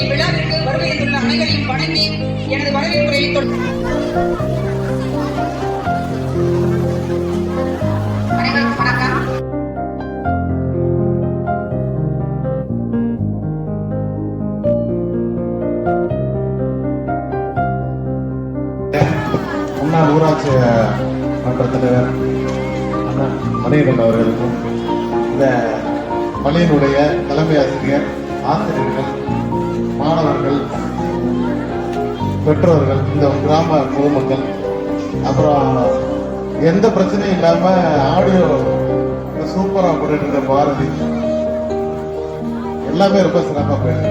இவ்விழாவிற்கு வருகை தந்துள்ள அனைவரையும் வணங்கி எனது வரவேற்புரையை அனைவருக்கும் வணக்கம். முன்னாள் ஊராட்சி மன்ற தலைவர் அண்ணா மணிகண்டன் அவர்களுக்கும் இந்த பள்ளியினுடைய தலைமை ஆசிரியர், ஆசிரியர்கள், மாணவர்கள், பெற்றோர்கள், இந்த கிராம பொதுமக்கள், அப்புறம் எந்த பிரச்சனையும் இல்லாம ஆடியோ சூப்பரா போட்டுட்டு இருக்க பாரதி, எல்லாமே ரொம்ப சிறப்பா போயிட்டு.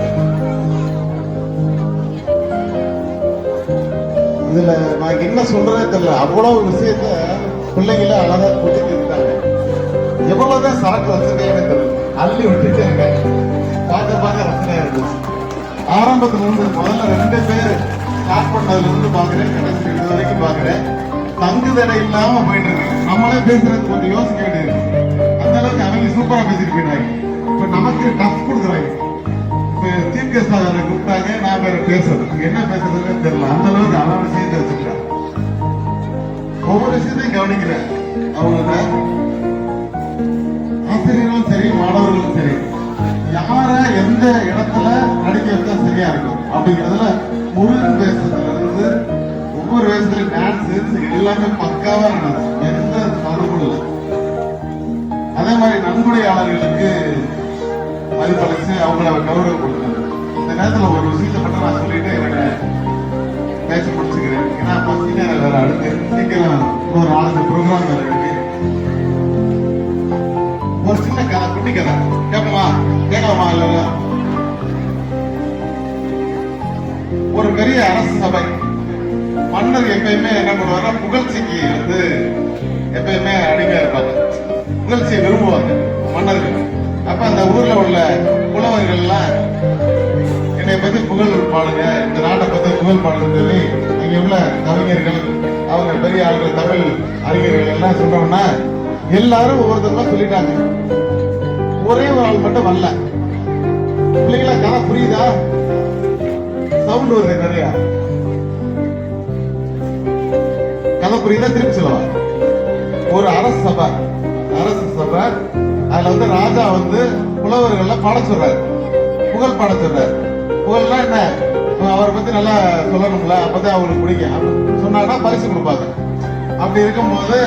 இதுல நான் என்ன சொல்றதே தெரியல, அவ்வளவு விஷயத்த பிள்ளைங்கள அழகா கூட்டிட்டு இருக்காங்க. எவ்வளவுதான் சரக்கு வச்சிருக்கேன்னு தெரியல, அள்ளி விட்டுட்டே இருக்காங்க. பார்க்க ரசனையா இருந்துச்சு. ஆரம்பத்துல இருந்து முதல்ல 2 பேர் ஸ்டார்ட் பண்ணதுல இருந்து பாக்குறேன், கடைசி இது வரைக்கும் பாக்குறேன். தங்குதடை இல்லாம போயிட்டு இருக்கு. நம்மளே பேசுறது கொஞ்சம் யோசிக்க வேண்டியிருக்கு. அந்த அளவுக்கு அவங்க சூப்பரா பேசிட்டு போயிட்டாங்க. இப்ப நமக்கு டஃப் கொடுக்குறாங்க. இப்ப சீஃப் கெஸ்ட் கூப்பிட்டாங்க, நான் வேற பேசுறது என்ன பேசுறதுன்னு தெரியல. அந்த அளவுக்கு அவன் விஷயத்தை வச்சுக்கிறான். ஒவ்வொரு விஷயத்தையும் கவனிக்கிறேன். அவங்க ஆசிரியர்களும் சரி, மாணவர்களும் சரி, யார எந்த இடத்துல நடிக்க வச்சா சரியா இருக்கும் அப்படிங்கிறதுல முருகன் பேசுறதுல இருந்து ஒவ்வொரு வயசுலயும் டான்ஸ் எல்லாமே பக்காவா நடந்துச்சு. எந்த தவறும் இல்லை. அதே மாதிரி நன்கொடையாளர்களுக்கு மதிப்பளிச்சு அவங்கள கௌரவம் கொடுத்தாங்க. இந்த நேரத்தில் ஒரு விஷயத்தை மட்டும் நான் சொல்லிட்டு என்னோட பேச முடிச்சுக்கிறேன். ஏன்னா பசி நேரம் வேற அடுத்து சீக்கிரம் ஒரு 4 ப்ரோக்ராம் வேற இருக்கு. ஒரு சின்ன கதை, குட்டி கதை கேட்போமா? கேட்கலாமா? இல்ல, ஒரு பெரிய அரசு சபை. மன்னர் எப்பயுமே என்ன பண்ணுவாங்க, புகழ்ச்சிக்கு எப்பயுமே அடிமையா இருப்பாங்க. புகழ்ச்சியை விரும்புவாங்க மன்னர்கள். அப்ப அந்த ஊர்ல உள்ள புலவர்கள் எல்லாம் என்னை பத்தி புகழ் பாடுங்க, இந்த நாட்டை பத்தி புகழ் பாடுங்க சொல்லி இங்க உள்ள கவிஞர்கள், அவங்க பெரிய ஆளுகள், தமிழ் அறிஞர்கள் எல்லாம் சொல்றோம்னா எல்லாரும் ஒவ்வொருத்தருமா சொல்லிட்டாங்க. ஒரே ஒரு ஆள் மட்டும் வரல. பிள்ளைங்களா கதை புரியுதா? சவுண்ட் வருது நிறைய. கதை புரியுதா? திருப்பி சொல்லுவா. ஒரு அரசு சபை, அதுல ராஜா புலவர்கள் பாட சொல்றாரு, புகழ் பாட சொல்றாரு. புகழ்னா என்ன? அவரை பத்தி நல்லா சொல்லணும்ல, அப்பதான் அவங்களுக்கு பிடிக்கும். சொன்னாங்கன்னா பரிசு கொடுப்பாங்க. அப்படி இருக்கும்போது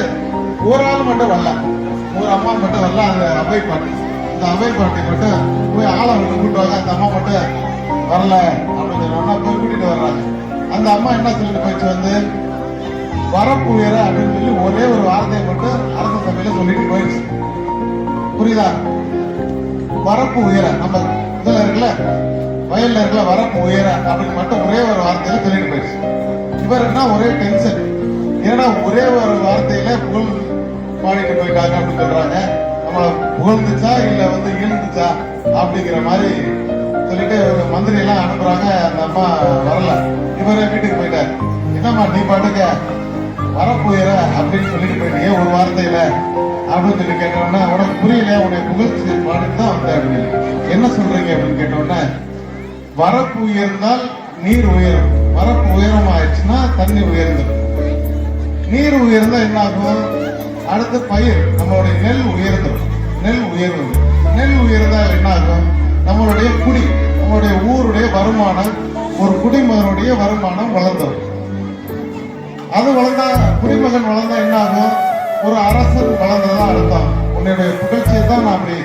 ஒரு ஆள் மட்டும் வரல, ஒரு அம்மா மட்டும் வரல. அந்த அவை பாட்டு, இந்த அவை பாட்டை மட்டும் போய் ஆளை விட்டு கூட்டுவாங்க. அந்த அம்மா மட்டும் வரல அப்படின்னு சொன்னா போய் கூட்டிட்டு வர்றாங்க. அந்த அம்மா என்ன சொல்லிட்டு போயிடுச்சு, வரப்பு உயர அப்படின்னு சொல்லி ஒரே ஒரு வார்த்தையை மட்டும் அரசு சபையில சொல்லிட்டு போயிடுச்சு. புரியுதா? வரப்பு உயர, நம்ம இதுல இருக்குல்ல, வயல்ல இருக்குல்ல, வரப்பு உயர அப்படின்னு மட்டும் ஒரே ஒரு வார்த்தையில சொல்லிட்டு போயிடுச்சு. இவருக்குன்னா ஒரே டென்ஷன். ஏன்னா ஒரே ஒரு வார்த்தையில புகழ் பாடிட்டு போயிட்டாங்க அப்படின்னு சொல்றாங்க. நம்ம புகழ்ந்துச்சா இல்ல இழுந்துச்சா அப்படிங்கிற மாதிரி சொல்லிட்டு மந்திரி எல்லாம் அனுப்புறாங்க. அந்த அம்மா வரல. இவரே வீட்டுக்கு போயிட்டாரு. என்னம்மா நீ பாட்டுக்க வரப்பு உயர அப்படின்னு சொல்லிட்டு போயிட்டீங்க ஒரு வார்த்தையில அப்படின்னு சொல்லி கேட்டோம்னா, உனக்கு புரியல, உன்னை புகழ்ச்சி பாடிட்டு தான் வந்த அப்படின்னு. என்ன சொல்றீங்க அப்படின்னு கேட்டோம்னா, வரப்பு உயர்ந்தால் நீர் உயரும், வரப்பு உயரம் ஆயிடுச்சுன்னா தண்ணி உயர்ந்துடும். நீர் உயர்ந்தா என்ன ஆகும்? அடுத்த பயிர் நம்மளுடைய நெல் உயர்ந்துடும். நெல் உயர்வு, நெல் உயர்ந்தால் என்ன ஆகும்? நம்மளுடைய குடி, நம்மளுடைய ஊருடைய வருமானம், ஒரு குடிமகனுடைய வருமானம் வளர்ந்துடும். அது வளர்ந்தா, குடிமகன் வளர்ந்தா என்ன ஆகும்? ஒரு அரசன் வளர்ந்ததான் அர்த்தம். உன்னுடைய புகழ்ச்சியை தான் நான் அப்படி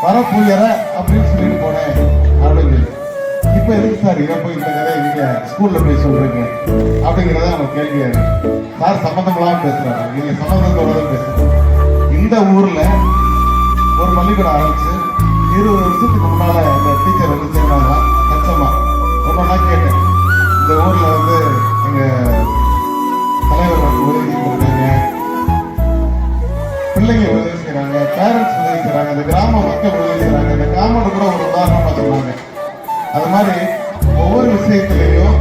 வரப்புயர அப்படின்னு சொல்லிட்டு போனேன் அப்படின்னு. இப்ப எதுக்கு சார் இறப்பு இந்த கதை இங்க ஸ்கூல்ல போய் சொல்றீங்க அப்படிங்கிறத நம்ம கேள்வியா இருக்கு. சார் சம்பந்தமெல்லாம் பேசுறாங்க, நீங்க சம்பந்தத்தோட பேசுறீங்க. இந்த ஊர்ல ஒரு பள்ளிக்கூடம் ஆரம்பிச்சு 20 வருஷத்துக்கு முன்னால இந்த டீச்சர் சேர்ந்தாங்க. கச்சமா ரொம்ப கேட்டேன். இந்த ஊர்ல எங்க தலைவர் உதவி கொடுக்குறாங்க, பிள்ளைங்க உதவி செய்யறாங்க, பேரண்ட்ஸ் உதவி செய்யறாங்க, இந்த கிராம மக்கள் உதவி செய்யறாங்க. இந்த காமெண்ட் கூட ஒரு உதாரணமா சொன்னாங்க. அது மாதிரி ஒவ்வொரு விஷயத்திலையும்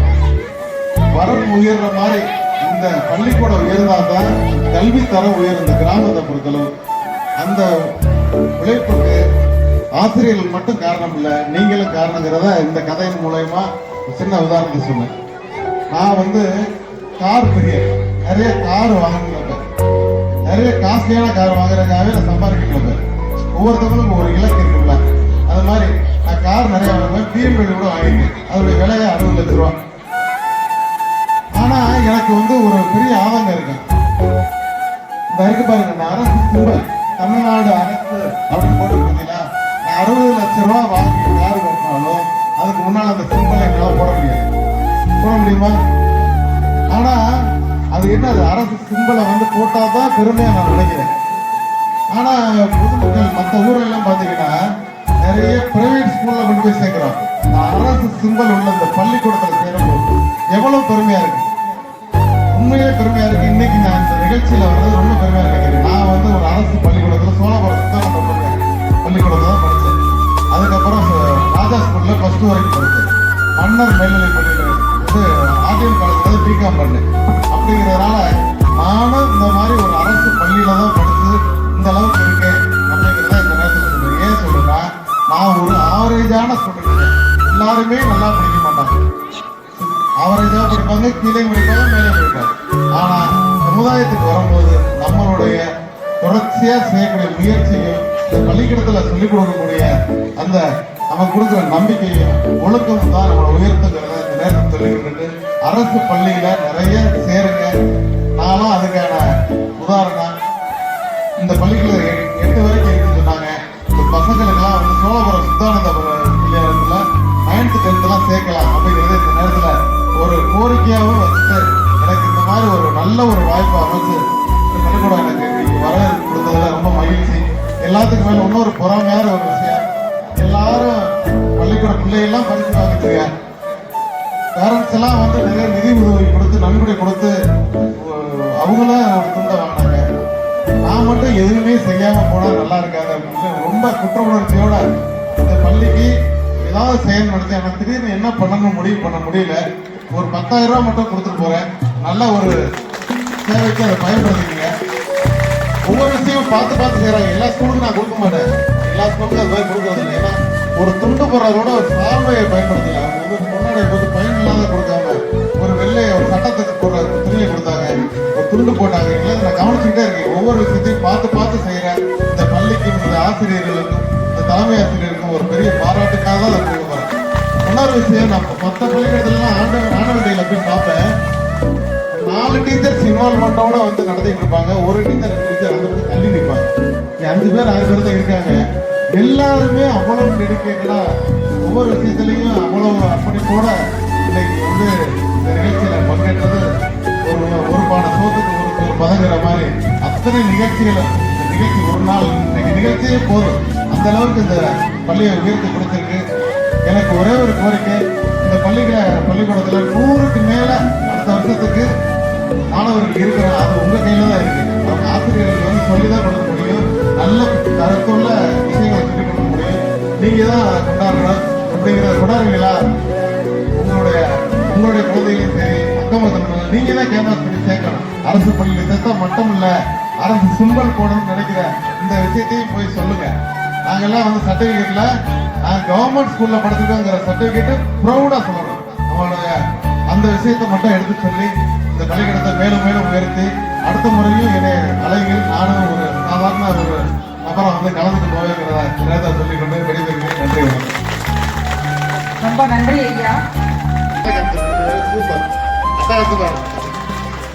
வரப்பு உயர்ற மாதிரி இந்த பள்ளிக்கூடம் உயர்ந்தால்தான் கல்வி தரம் உயர்ந்த கிராமத்தை பொறுத்தளவு அந்த உழைப்புக்கு ஆசிரியர்கள் மட்டும் காரணம் இல்லை, நீங்களும் காரணங்கிறத இந்த கதையின் மூலயமா ஒரு சின்ன உதாரணத்தை சொன்னேன். நான் வந்து கார் பிரியர், நிறைய கார் வாங்கினப்ப, நிறைய காஸ்ட்லியான கார் வாங்குறதுக்காகவே நான் சம்பாதிக்கிறப்ப ஒவ்வொருத்தவங்களுக்கும் ஒரு இலக்கு இருக்குல்ல, அது மாதிரி நான் கார் நிறைய வாங்குவேன். BMW கூட வாங்கியிருக்கேன், அதோடைய விலையை 60 லட்சம் ரூபா. ஆனா எனக்கு வந்து ஒரு பெரிய ஆதங்கம் இருக்கு. இந்த இருக்கு பாருங்க, இந்த அரசு சிம்பல் தமிழ்நாடு அரசு அப்படின்னு போட்டு பார்த்தீங்கன்னா, நான் 60 லட்சம் ரூபா வாங்கி கார் கட்டினாலும் அதுக்கு முன்னால் அந்த சிம்பலை என்னால் போட முடியாது. போட முடியுமா? ஆனா அது என்னது, அரசு சிம்பலை வந்து போட்டாதான் பெருமையா நான் நினைக்கிறேன். ஆனா பொதுமக்கள் மற்ற ஊர்ல எல்லாம் பாத்தீங்கன்னா நிறைய பிரைவேட் ஸ்கூல்ல கொண்டு போய் சேர்க்கிறோம். அரசு சிம்பல் உள்ள இந்த பள்ளிக்கூடத்துல சேரும்போது எவ்வளவு பெருமையா இருக்கு, உண்மையே பெருமையா இருக்கு. இன்னைக்கு நான் இந்த நிகழ்ச்சியில வந்து ரொம்ப பெருமையா நினைக்கிறேன். நான் வந்து ஒரு அரசு பள்ளிக்கூடத்துல சோழபுரம் பள்ளிக்கூடத்துல தான் படித்தேன். அதுக்கப்புறம் ராஜா ஸ்கூல்ல +2 வரைக்கும் படித்தேன். மன்னர் மேல்நிலை பள்ளியில வந்து ஆர்டிஎம் காலேஜ்ல பிகாம் பண்ணேன். அப்படிங்கிறதுனால நானும் இந்த மாதிரி ஒரு அரசு பள்ளியில தான் படிச்சு இந்த அளவுக்கு இருக்கேன் அப்படிங்கிறத இந்த நேரத்தில் சொல்றேன். ஏன் சொல்றேன்னா, நான் ஒரு ஆவரேஜான ஸ்டூடெண்ட். எல்லாருமே நல்லா படிக்க மாட்டாங்க, ஆவரேஜா படிப்பாங்க, கீழே படிப்பாங்க, மேலே படிப்பாங்க. ஆனா சமுதாயத்துக்கு வரும்போது நம்மளுடைய தொடர்ச்சியா செய்யக்கூடிய முயற்சியும் இந்த பள்ளிக்கூடத்துல சொல்லிக் கொடுக்கக்கூடிய அந்த நமக்கு கொடுக்குற நம்பிக்கையும் ஒழுக்கம் தான் நம்மளை உயர்த்துங்கிறத இந்த நேரத்தில் சொல்லிக்கிட்டு, அரசு பள்ளியில நிறைய சேருங்க. நானும் அதுக்கான உதாரணம். இந்த பள்ளிக்கூட 8 வரைக்கும் இருக்குன்னு சொன்னாங்க. இந்த பசங்களுக்கெல்லாம் வந்து சோழபுரம் சித்தானந்த பள்ளியில 9th 10th எல்லாம் சேர்க்கலாம் அப்படிங்கிறது இந்த நேரத்துல ஒரு கோரிக்கையாகவும் வச்சுட்டு, எனக்கு இந்த மாதிரி ஒரு நல்ல ஒரு வாய்ப்பு அமைச்சு இந்த பள்ளிக்கூடம் எனக்கு இன்னைக்கு வரவேற்பு கொடுத்ததுல ரொம்ப மகிழ்ச்சி. எல்லாத்துக்கும் மேல இன்னொரு பொறாமையான ஒரு விஷயம், எல்லாரும் பள்ளிக்கூட பிள்ளைகள்லாம் படிச்சு வாங்கிட்டுருங்க. பேரண்ட்ஸ் எல்லாம் வந்து நிறைய நிதி உதவி கொடுத்து நன்கொடை கொடுத்து அவங்களும் ஒரு துண்டை வாங்கினாங்க. நான் மட்டும் எதுவுமே செய்யாம போனா நல்லா இருக்காது அப்படின்னு ரொம்ப குற்ற உணர்ச்சியோட இந்த பள்ளிக்கு ஏதாவது செயல் நடத்தி, எனக்கு திடீர்னு என்ன பண்ணணும் முடிவு பண்ண முடியல. ஒரு 10,000 ரூபாய் மட்டும் கொடுத்துட்டு போறேன். நல்ல ஒரு சேவைக்கு அதை பயன்படுத்திக்கங்க. ஒவ்வொரு விஷயமும் பார்த்து பார்த்து செய்யறாங்க. எல்லா ஸ்கூலுக்கும் நான் கொடுக்க மாட்டேன், எல்லா ஸ்கூலுக்கும் அது மாதிரி கொடுக்கறது இல்லை. ஏன்னா ஒரு துண்டு போடுறதோட ஒரு சால்வையை பயன்படுத்தல. அவங்க வந்து பொன்னாடை போட்டு பயன் இல்லாத கொடுக்காம ஒரு வெள்ளைய ஒரு சட்டத்துக்கு போடுற துணியை கொடுத்தாங்க, ஒரு துண்டு போட்டாங்க. இல்லை நான் கவனிச்சுக்கிட்டே இருக்கேன். ஒவ்வொரு விஷயத்தையும் பார்த்து பார்த்து செய்யறேன். இந்த பள்ளிக்கும் இந்த ஆசிரியர்களுக்கும் இந்த தலைமை ஆசிரியருக்கும் ஒரு பெரிய பாராட்டுக்காக தான் அதை கொடுக்க போறேன். இன்னொரு விஷயம், நான் 10 பள்ளிக்கூடத்துலாம் ஆண்டவண்டியில போய் பார்ப்பேன். 4 டீச்சர்ஸ் இன்வால்மெண்டோட வந்து நடத்திட்டு இருப்பாங்க. ஒரு டீச்சர் 2 டீச்சர் அந்த பக்கம் தள்ளி நிற்பாங்க. 5 பேர் 6 பேர் தான் இருக்காங்க. எல்லாருமே அவ்வளவு டெடிக்கேட்டடா ஒவ்வொரு விஷயத்திலையும் அவ்வளவு அர்ப்பணிப்போட இன்னைக்கு வந்து இந்த நிகழ்ச்சியில பங்கேற்றது ஒரு பான சோத்துக்கு ஒரு பதங்குற மாதிரி அத்தனை நிகழ்ச்சிகளை, இந்த நிகழ்ச்சி ஒரு நாள் இன்னைக்கு நிகழ்ச்சியே போதும், அந்த அளவுக்கு இந்த பள்ளியை உயர்த்தி கொடுத்திருக்கு. எனக்கு ஒரே ஒரு கோரிக்கை, இந்த பள்ளிக்கூடத்துல 100க்கு மேல அடுத்த வருஷத்துக்கு மாணவர்கள் இருக்கிற அது உங்க கையில தான் இருக்கு. அவங்க ஆசிரியர்கள் வந்து சொல்லிதான் கொடுக்க முடியும், நல்ல கருத்துள்ள விஷயங்களை சொல்லிக் கொடுக்க முடியும். நீங்க தான் கொண்டாடணும். அப்படிங்கிறத கொண்டாடுவீங்களா? உங்களுடைய குழந்தைகளையும் சரி, அக்கம் பக்கத்துல நீங்க தான் கேம்பஸ் பண்ணி சேர்க்கணும். அரசு பள்ளியில சேர்த்தா மட்டும் இல்ல, அரசு சிம்பல் போடணும்னு நினைக்கிற இந்த விஷயத்தையும் போய் சொல்லுங்க. நாங்கெல்லாம் வந்து சர்டிபிகேட்ல நான் கவர்மெண்ட் ஸ்கூல்ல படிச்சிருக்கோங்கிற சர்டிபிகேட் ப்ரௌடா சொல்லணும். நம்மளுடைய அந்த விஷயத்தை மட்டும் எடுத்து சொல்லி இந்த பள்ளிக்கூடத்தை மேலும் மேலும் உயர்த்தி அடுத்த முறையும் என்னை அலைகள் நானும் ஒரு சாதாரண ஒரு நபரை வந்து கலந்துட்டு போவேங்கிறத சொல்லிக்கொண்டு வெளிப்படுகிறேன். நன்றி. ரொம்ப நன்றி ஐயா.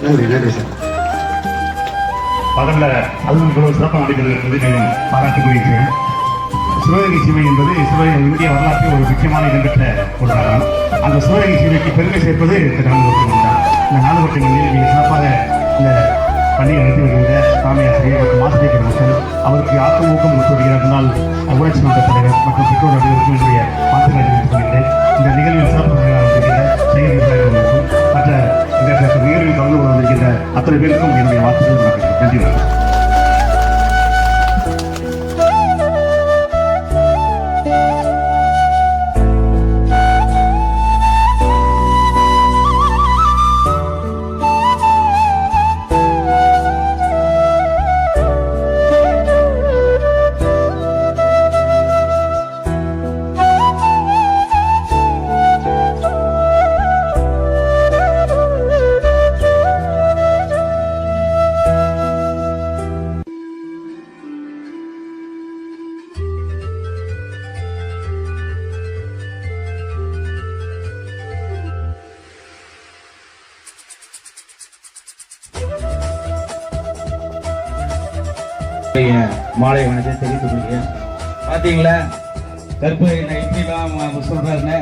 நன்றி நன்றி சார். பகல்ல அதுவும் இவ்வளவு சிறப்பாக நடைபெறுவது என்பதை மேலும் பாராட்டுக்குரிய சிவகங்கை சீமை என்பது இந்திய வரலாற்றில் ஒரு முக்கியமான இடம்பெற்ற ஒரு நகரம். அந்த சிவகங்கை சீமைக்கு பெருமை சேர்ப்பது இந்த நாலுகோட்டை தான். இந்த நாலுகோட்டை மண்ணில் மிக சிறப்பாக இந்த பள்ளியை நடத்தி வருகின்ற தலைமை ஆசிரியர் மற்றும் ஆசிரியர் மக்கள் அவருக்கு ஆக்கம் ஊக்கம் கொடுத்து வருகிற முன்னாள் ஊராட்சி மன்ற தலைவர் மற்றும் பெற்றோர் அனைவருக்கும் என்னுடைய வாழ்த்துக்களை தெரிவித்துக் கொள்கிறேன். இந்த நிகழ்வில் சிறப்பு செய்திகளுக்கும் மற்ற இந்த நிகழ்வில் கலந்து கொண்டு வந்திருக்கின்ற அத்தனை பேருக்கும் என்னுடைய வாழ்த்துக்கள் வணக்கம். நன்றி வணக்கம். மாலை வணக்கத்தை தெரிவித்துக் கொள்கிறேன். பாத்தீங்களா கருப்பு என்ன எப்படிலாம் சொல்றாருன்னு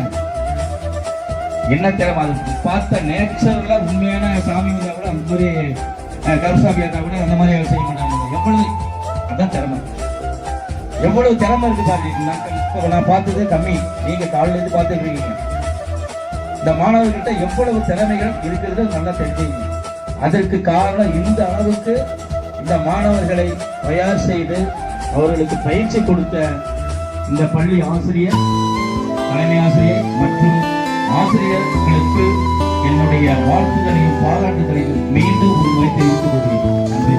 என்ன திறமை அது பார்த்த நேச்சுரலா உண்மையான சாமி வந்தா கூட அந்த மாதிரி கருசாமி இருந்தா கூட அந்த மாதிரி செய்ய மாட்டாங்க. எவ்வளவு அதான் திறமை, எவ்வளவு திறமை இருக்கு பாத்தீங்கன்னா. இப்போ நான் பார்த்தது கம்மி, நீங்க காலையில இருந்து பார்த்துட்டு இருக்கீங்க. இந்த மாணவர்கிட்ட எவ்வளவு திறமைகள் இருக்கிறது நல்லா தெரிஞ்சுங்க. அதற்கு காரணம் இந்த அளவுக்கு இந்த மாணவர்களை தயார் செய்து அவர்களுக்கு பயிற்சி கொடுத்த இந்த பள்ளி ஆசிரியர், தலைமை ஆசிரியர் மற்றும் ஆசிரியர்களுக்கு என்னுடைய வாழ்த்துக்களையும் பாராட்டுகளையும் மீண்டும் ஒரு முறை தெரிவித்துக் கொள்கிறேன். நன்றி.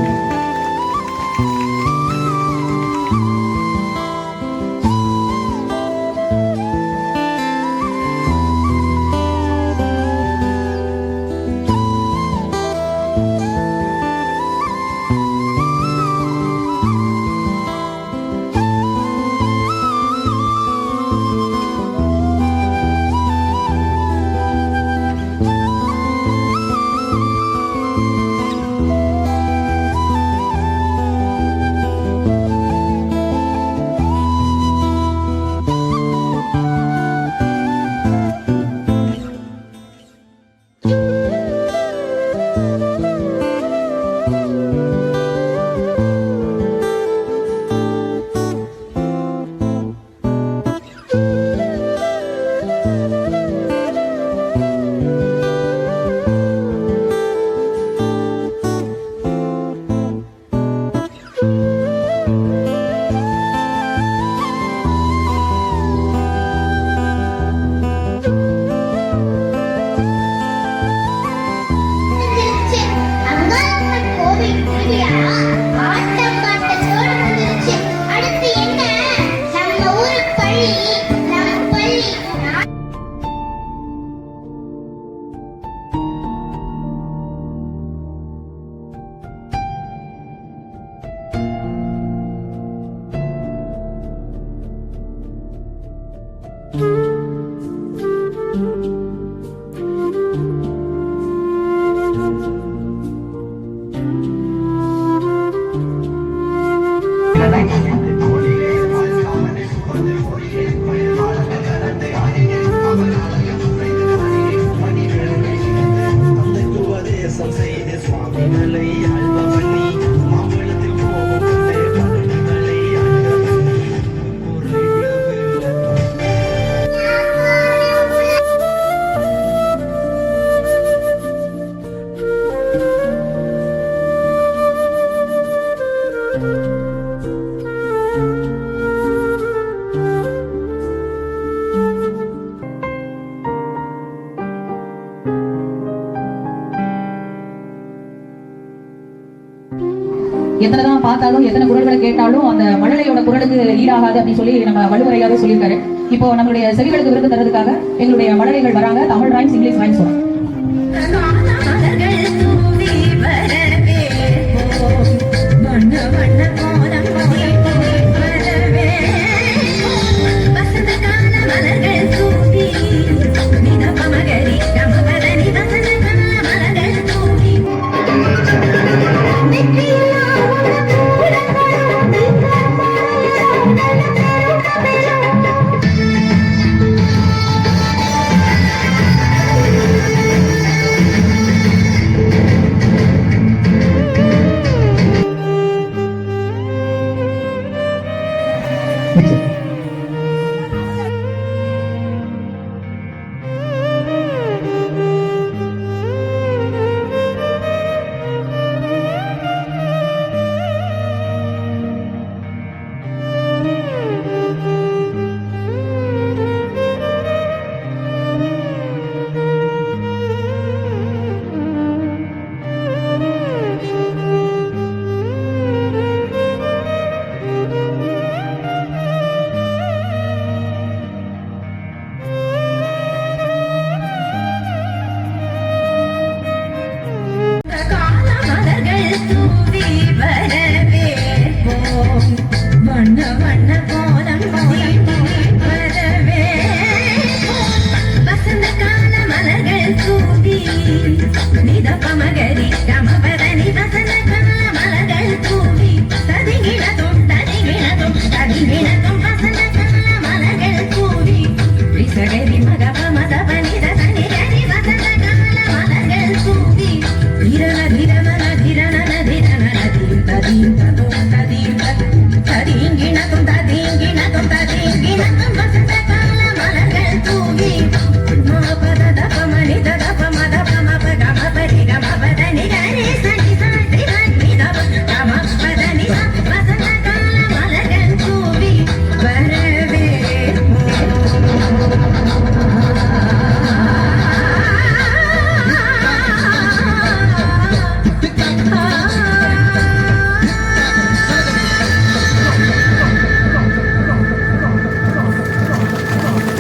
எத்தனைதான் பார்த்தாலும் எத்தனை குரல்களை கேட்டாலும் அந்த மழலையோட குரலுக்கு ஈடாகாது அப்படின்னு சொல்லி நம்ம வள்ளுவரையாவே சொல்லியிருக்காரு. இப்போ நம்மளுடைய செவிகளுக்கு விருது தரதுக்காக எங்களுடைய மழலைகள் வராங்க. தமிழ் ரைம்ஸ், இங்கிலீஷ் ரைம்ஸ் வரும்.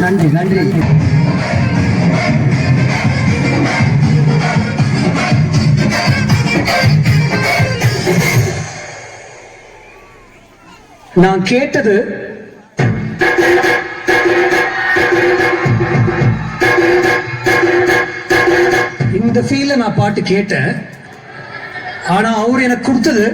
நன்றி நன்றி. நான் கேட்டது இந்த ஃபீல்ல நான் பாட்டு கேட்டேன். ஆனா அவர் எனக்கு கொடுத்தது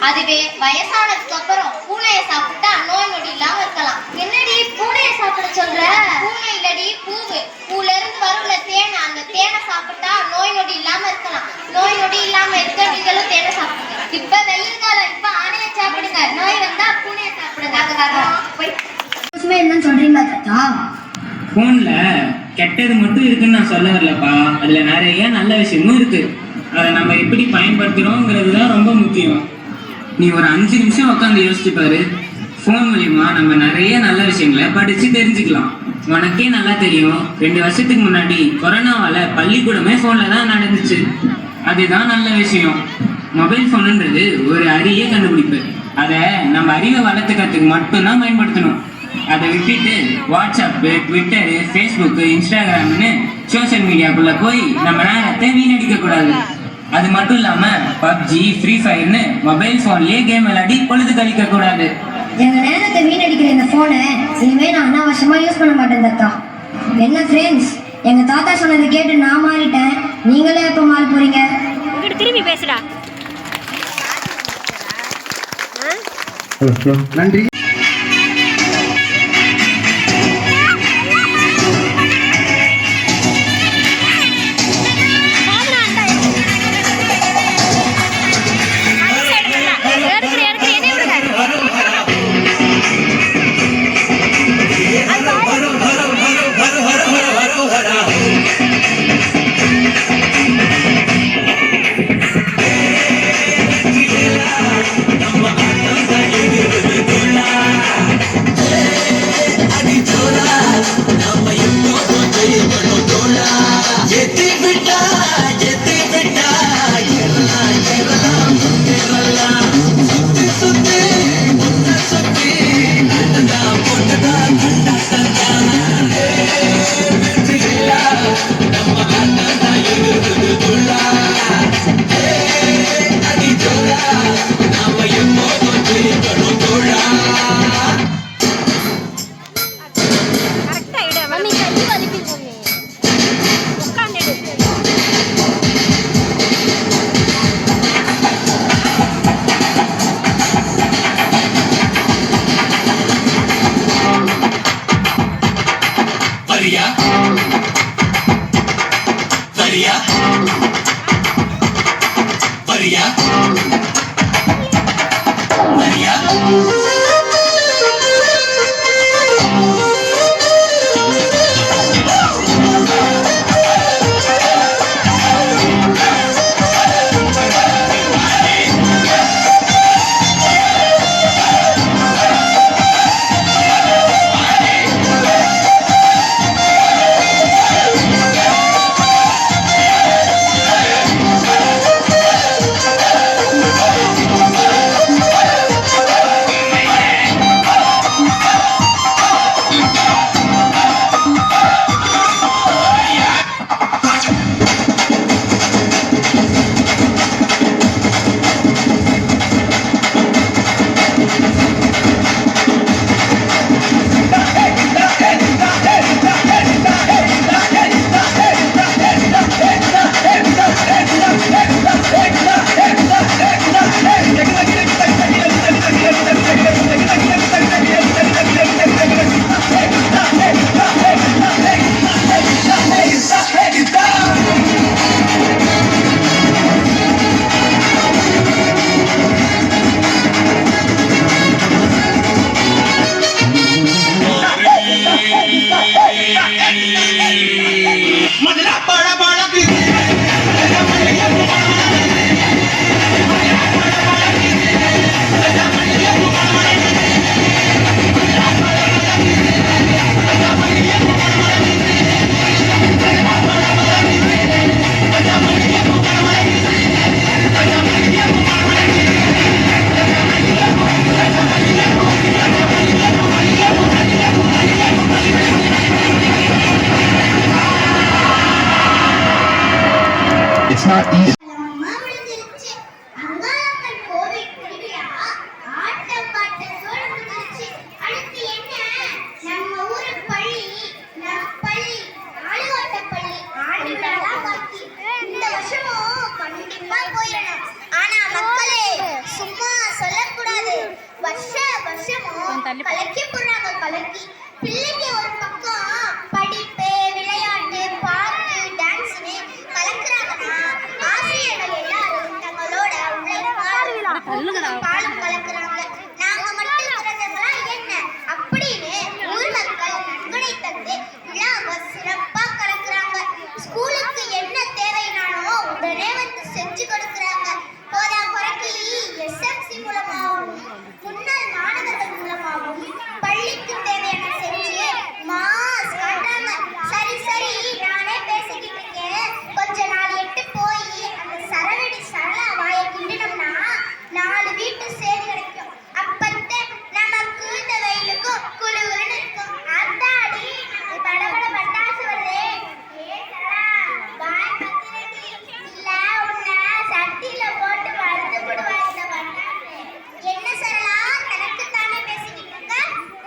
அதுவே வயசானதுக்கு அப்புறம் பூனையை சாப்பிட்டா நோய் நொடி இல்லாம இருக்கலாம். என்னடி பூனையை சாப்பிட சொல்ற? பூனை இல்லடி பூவு. பூல இருந்து வரும்ல தேனை, அந்த தேனை சாப்பிட்டா நோய் நொடி இல்லாம இருக்கலாம். நோய் நொடி இல்லாம இருக்க நீங்களும் தேனை சாப்பிடுங்க. இப்ப வெயில் காலம், இப்ப ஆனையை சாப்பிடுங்க. நோய் வந்தா பூனையை சாப்பிடுங்க. என்னன்னு சொல்றீங்களா தாத்தா? போன்ல கெட்டது மட்டும் இருக்குன்னு நான் சொல்ல வரலப்பா. அதுல நிறைய நல்ல விஷயமும் இருக்கு. அதை நம்ம எப்படி பயன்படுத்துறோங்கிறது தான் ரொம்ப முக்கியம். நீ ஒரு 5 நிமிஷம் உட்காந்து யோசிச்சு பாரு. ஃபோன் மூலியமா நம்ம நிறைய நல்ல விஷயங்களை படிச்சு தெரிஞ்சுக்கலாம். உனக்கே நல்லா தெரியும், 2 வருஷத்துக்கு முன்னாடி கொரோனாவால பள்ளிக்கூடமே ஃபோன்ல தான் நடந்துச்சு. அதுதான் நல்ல விஷயம். மொபைல் ஃபோனுன்றது ஒரு அரிய கண்டுபிடிப்பு. அதை நம்ம அறிவை வளர்த்துக்கிறதுக்கு மட்டும்தான் பயன்படுத்தணும். அதை விட்டுட்டு வாட்ஸ்அப்பு, ட்விட்டரு, ஃபேஸ்புக்கு, இன்ஸ்டாகிராம்னு சோசியல் மீடியாக்குள்ள போய் நம்ம நேரத்தை வீணடிக்க கூடாது. அது மட்டும் இல்லாம பப்ஜி, ஃப்ரீ ஃபயர்னு மொபைல் போன்லயே கேம் விளையாடி பொழுது கழிக்க கூடாது. எங்க நேரத்தை வீணடிக்கிற இந்த போனை இனிமே நான் அனாவசியமா யூஸ் பண்ண மாட்டேன் தாத்தா. என்ன ஃப்ரெண்ட்ஸ், எங்க தாத்தா சொன்னதை கேட்டு நான் மாறிட்டேன். நீங்களே எப்ப மாற போறீங்க? திரும்பி பேசுடா. நன்றி. கரெக்டா இட மம்மி கை வலிக்குது மம்மி. உட்கார்ந்து அம்மா விழுந்துருச்சு. அங்காளம்மன் கோவில் திருவிழா ஆட்டம் பாட்டத்தோட முடிஞ்சிருச்சு. அடுத்து என்ன? நம்ம ஊரு பள்ளி, நம் பள்ளி, ஆளுவாட்ட பள்ளி ஆண்டு விழாதான் பாக்கி. இந்த வருஷமும் கண்டிப்பா போயிடணும். ஆனா மக்களே சும்மா சொல்லக்கூடாது. வருஷமும் கலக்கி போடுறாங்க, கலக்கி. பிள்ளைங்க ஒரு பக்கம் படிப்பு, விளையாட்டு, பாட்டு, டான்ஸ்னு கலக்குறாங்கன்னா ஆசிரியர்கள் எல்லாரும் தங்களோட பாலும் கலக்குறாங்க. நாங்க மட்டும் குறைஞ்சவங்களா என்ன அப்படின்னு ஊர் மக்கள் நன்கொடை தந்து விழாவை சிறப்பா கலக்குறாங்க. ஸ்கூலுக்கு என்ன தேவைனாலும் உடனே வந்து செஞ்சு கொடுக்குறாங்க. போதா குறைக்கு எஸ்எம்சி மூலமாகவும் முன்னாள் மாணவர்கள் மூலமாகவும் பள்ளிக்கு தேவையான செஞ்சு மாஸ் காட்டுறாங்க. சரி நானே பேசிக்கிட்டு இருக்கேன். கொஞ்ச நாள் எட்டு போய் அந்த சரவெடி சரளா வாயை கிண்டினோம்னா 4 வீட்டு சேதி கிடைக்கும். அப்பத்தே நமக்கு இந்த வெயிலுக்கும் குளுகுலுன்னு இருக்கும். அத்தாடி நம்ம படபட பட்டாசு வருதே. வாய் பத்திரடி இல்ல உன்னை சட்டியில போட்டு வறுத்து போடுவா இந்த பட்டாசு. என்ன சரளா தனக்குத்தானே பேசிக்கிட்டு இருக்க?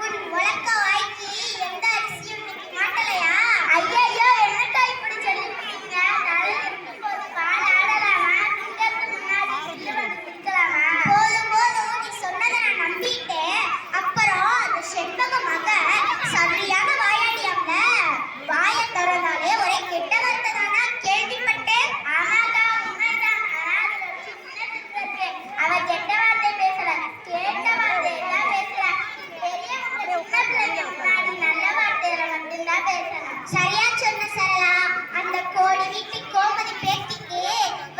உன் உலக்க வாய்க்கு எந்த அரிசியும் இன்னைக்கு மாட்டலையா? ஐயோ என்னக்கா இப்படி சொல்லிட்டீங்க? தலை இருக்கும் போது பால் ஆடலாமா? திங்கிறதுக்கு முன்னாடி சில்லு வந்து திங்கலாமா? போதும் நீ சொன்னதை நான் நம்பிட்டேன். அப்புறம் அந்த செண்பக மக சரியான வாயாடியாம்ல. வாயை திறந்தாலே ஒரே கெட்ட வார்த்தை தானா கேள்விப்பட்டேன். ஆமாக்கா உண்மைதான். அதுல சின்ன இருக்கு. அவ கெட்ட வார்த்தை பேசல, கேட்ட வார்த்தை தான் பேசுறா. பெரியவங்க சின்ன பிள்ளைங்க முன்னாடி நல்ல வார்த்தையில மட்டும்தான் பேசணும். சரியா சொன்ன சரளா. அந்த கோடி வீட்டு கோமதி பேத்திக்கு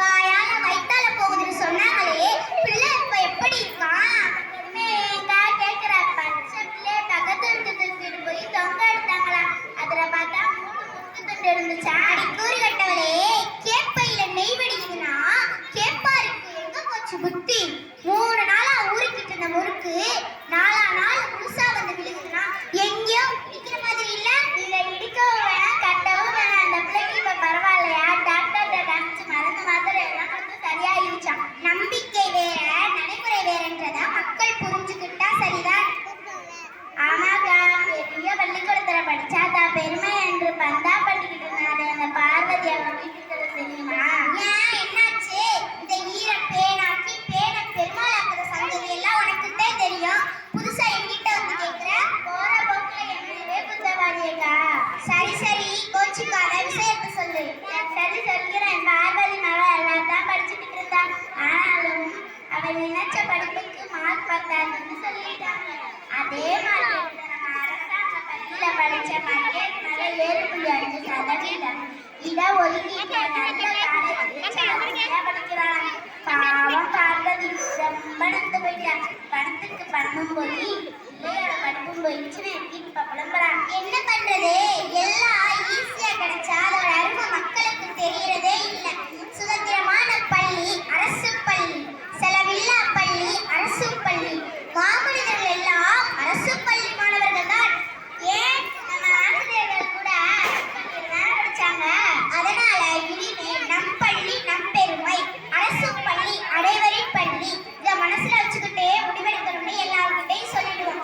வாயால வயித்தால போகுதுன்னு சொன்னாங்களே, பிள்ளை இப்ப எப்படி இருக்கான்? மேங்கா கேக்குற பச்சை பிள்ளை பக்கத்து வீட்டு போய் தொங்க எடுத்தாங்களா? அதுல பார்த்தா 3 முக்கு துண்டு இருந்துச்சா? அடி கூறி கட்டவளே, கேப்பையில நெய் வெடிக்குதுன்னா கேப்பாருக்கு எங்க போச்சு புத்தி? 3 நாளா ஊறிக்கிட்டு இருந்த முறுக்கு 4ஆம் நாள் முழுசா வந்து விழுகுதுன்னா எங்கேயோ இடிக்கிற மாதிரி இல்ல? இத இடிக்கவும் வேணாம், கட்டவும் வேணாம். அந்த பிள்ளைக்கு இப்ப பரவாயில்லையா? டாக்டர்கிட்ட காமிச்சு மருந்து மாத்திரை எல்லாம் கொடுத்து சரியாயிருச்சாம். நம்பிக்கை வேற நடைமுறை வேறன்றத மக்கள் புரிஞ்சுக்கிட்டா சரிதான். ஆமாக்கா, பெரிய பள்ளிக்கூடத்துல படிச்சாதான் பெருமை என்று பந்தா பண்ணிக்கிட்டு இருந்தாரு அந்த பார்வதி அவங்க வீட்டுக்கு தெரியுமா? ஏன் என்னாச்சு? இந்த ஈர பேனாக்கி பேனை பெருமாளாக்குற சங்கதி எல்லாம் உனக்குத்தான் தெரியும். புதுசா என்கிட்ட வந்து கேக்குற? போற போக்குல என்னவே குத்தவாரியக்கா. சரி கோச்சுக்காத விஷயத்த சொல்லு. சரி சொல்கிறேன். பார்வதி மக எல்லாம் தான் படிச்சுக்கிட்டு இருந்தா. ஆனாலும் அவள் நினைச்ச படிப்புக்கு மார்க் பத்தாதுன்னு சொல்லிட்டாங்க. அதே மாதிரி நம்ம அரசாங்க பள்ளியில படிச்ச மகேஷ் மேல 7.5% இத ஒதுக்கிட்டு நல்ல காலேஜ் படிக்கிறான். பாவம் பார்வதி ரொம்ப நந்து போயிட்டா. பணத்துக்கு பணமும் போய் பிள்ளையோட படிப்பும் போயிடுச்சுன்னு இப்ப புலம்புறான். என்ன பண்றது? எல்லாம் ஈஸியா கிடைச்சா அதோட அருமை மக்களுக்கு தெரியறதே இல்லை. சுதந்திரமான பள்ளி அரசு பள்ளி, செலவில்லா பள்ளி அரசு பள்ளி, மாமனிதர்கள் எல்லாம் அரசு பள்ளி மாணவர்கள் தான். ஏன் நம்ம ஆசிரியர்கள் கூட படிச்சாங்க. அதனால இனிமே நம் பள்ளி நம் பெருமை, அரசு பள்ளி அனைவரின் பள்ளி. இத மனசுல வச்சுக்கிட்டே முடிவெடுக்கணும்னு எல்லார்கிட்டையும் சொல்லிடுவோம்.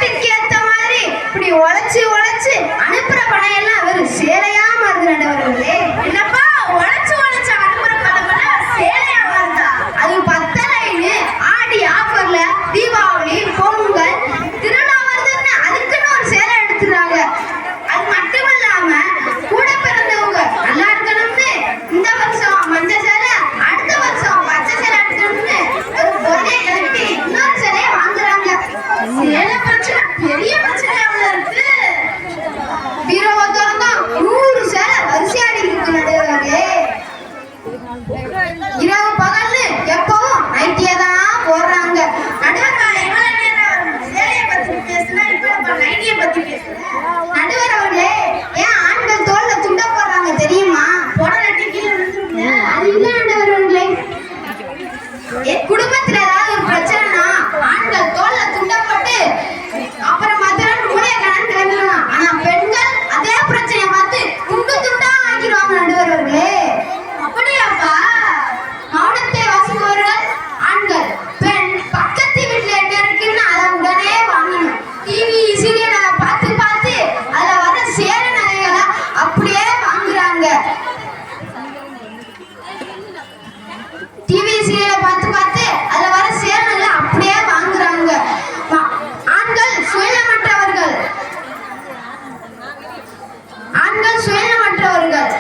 பாட்டுக்கு ஏத்த மாதிரி இப்படி உழைச்சு உழைச்சு அனுப்புற பணம் எல்லாம் வெறும் சேலையா மாறுது நடுவர்களே. என்னப்பா உழைச்சு உழைச்சு அனுப்புற பணம் எல்லாம் சேலையா மாறுதா? அது பத்தலைன்னு ஆடி ஆஃபர்ல தீபாவளி பொங்கல் திருவிழா வருதுன்னு அதுக்குன்னு ஒரு சேலை எடுத்துறாங்க. அது மட்டும் இல்லாம கூட பிறந்தவங்க நல்லா இருக்கணும்னு இந்த வருஷம் மஞ்சள் சேலை, அடுத்த வருஷம் பச்சை சேலை எடுக்கணும்னு ஒரு பொருளை கட்டி இன்னொரு சேலையை வாங்குறாங்க. சேலை பிரச்சனை பெரிய பிரச்சனையா இருக்கு. பீரோவை திறந்தா 100 சேலை வரிசையாடி இருக்கு நடுவர்களே. இரவு பகல்னு எப்பவும் நைட்டியை தான் போடுறாங்க. நடுவர் இவ்வளவு நேரம் சேலையை பத்தி பேசுனா இப்ப நைட்டியை பத்தி பேசுறேன். நடுவர் அவர்களே, ஏன் ஆண்கள் தோல்ல துண்ட போடுறாங்க தெரியுமா? போடலாட்டி கீழே விழுந்துருங்க. அது இல்ல நடுவர் அவர்களே, என் குடும்பத்துல ஏதாவது ஒரு பிரச்சனைனா ஆண்கள் தோல்ல துண்ட போட்டு அப்புறம் மத்தியானம் மூளைய கணக்கு கிளம்பிடலாம். ஆனா பெண்கள் அதே பிரச்சனையை பார்த்து துண்டு துண்டா ஆக்கிடுவாங்க நடுவர் அவர்களே. அப்படியாப்பா? மௌனத்தை வாசிப்பவர்கள் ஆண்கள், பெண் பக்கத்து வீட்டுல என்ன இருக்குன்னு அதை உடனே வாங்கணும். டிவி சீரியலை பார்த்து பார்த்து அதுல வர சேர நகைகளை அப்படியே வாங்குறாங்க. டிவி சீரியலை பார்த்து பார்த்து அதுல வர சேர நகைகளை அப்படியே வாங்குறாங்க. ஆண்கள் சுயநலமற்றவர்கள், ஆண்கள் சுயநலமற்றவர்கள்.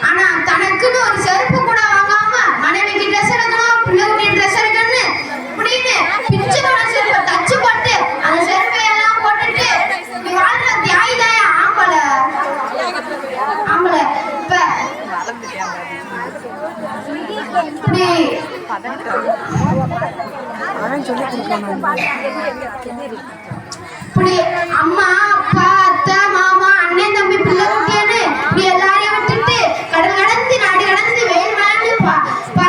ஆனா தனக்குன்னு ஒரு செருப்பு கூட வாங்காம மனைவிக்கு ட்ரெஸ் எடுக்கணும், பிள்ளைக்கு ட்ரெஸ் எடுக்கணும்னு இப்படின்னு பிச்சு போன செருப்பை தச்சு போட்டு அந்த செருப்பை எல்லாம் போட்டுட்டு இப்படி வாழ்ற தியாகிதாயா ஆம்பளை. ஆம்பளை இப்ப இப்படி இப்படி அம்மா அப்பா அத்தை மாமா அண்ணன் தம்பி பிள்ளை குட்டியான்னு இப்படி எல்லாரையும் விட்டுட்டு கடல் கடந்து நாடு கடந்து வெயில் மேலே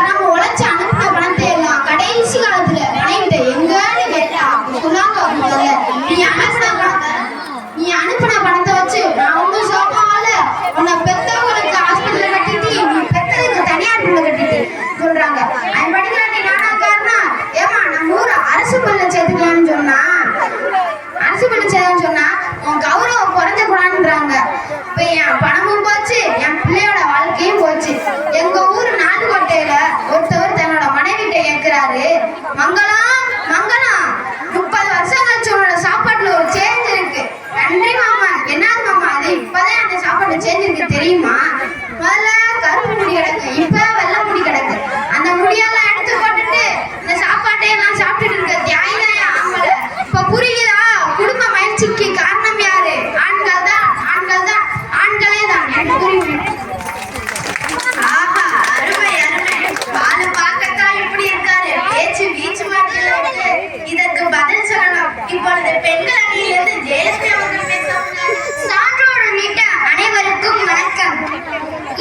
நம்ம உழைச்சு அனுப்புன பணத்தை எல்லாம் கடைசி காலத்துல மனைவிட்ட எங்கன்னு கேட்டா சொல்லாங்க, முதல்ல நீ அனுப்புன பணத்தை வச்சு நான் ஒன்னும் சோகமால உன்னை பெத்தவங்களுக்கு ஹாஸ்பிட்டல் கட்டிட்டு நீ பெத்ததுக்கு தனியார் பிள்ளை கட்டிட்டு சொல்றாங்க. அது படிக்கிறாண்டி நானா காரணம்? ஏமா நம்ம ஊர் அரசு பள்ளி சேர்த்துக்கலான்னு சொன்னா, அரசு பள்ளி சேர்த்துன்னு சொன்னா உன் கௌரவம் குறைஞ்ச கூடாதுன்றாங்க. இப்ப என் பணமும் போச்சு, என் பிள்ளையோட வாழ்க்கையும் போச்சு. எங்க ஊர் நான்கோட்டையில ஒருத்தவர் தன்னோட மனைவிட்ட கேட்கிறாரு, மங்களம் மங்களம் 30 வருஷம் கழிச்சு உன்னோட சாப்பாட்டுல ஒரு சேஞ்ச் இருக்கு. நன்றி மாமா. என்னது மாமா அது? இப்பதான் அந்த சாப்பாடு சேஞ்ச் இருக்கு தெரியுமா? முதல்ல கருப்பு முடி கிடக்கு, இப்ப வெள்ளை முடி கிடக்கு. அந்த முடியெல்லாம் எடுத்து போட்டுட்டு இந்த சாப்பாட்டையெல்லாம் சாப்பிட்டுட்டு இருக்க தியாகிதாயா ஆம்பளை. இப்ப புரியுதா? குடும்ப மகிழ்ச்சிக்கு காரணம் யாரு? ஆண்கள் தான், ஆண்கள் தான், ஆண்களே தான். எனக்கு புரியுது. ஆஹா, அருமை அருமை. பாலு பார்க்கத்தான் இப்படி இருக்காரு, பேச்சு வீச்சு மாட்டேங்குது. இதற்கு பதில் சொல்லணும். இப்பொழுது பெண்கள் அணியிலிருந்து ஜெயலட்சுமி அவர்கள் பேசுவாங்க. சான்றோடு நீட்ட அனைவருக்கும் வணக்கம்.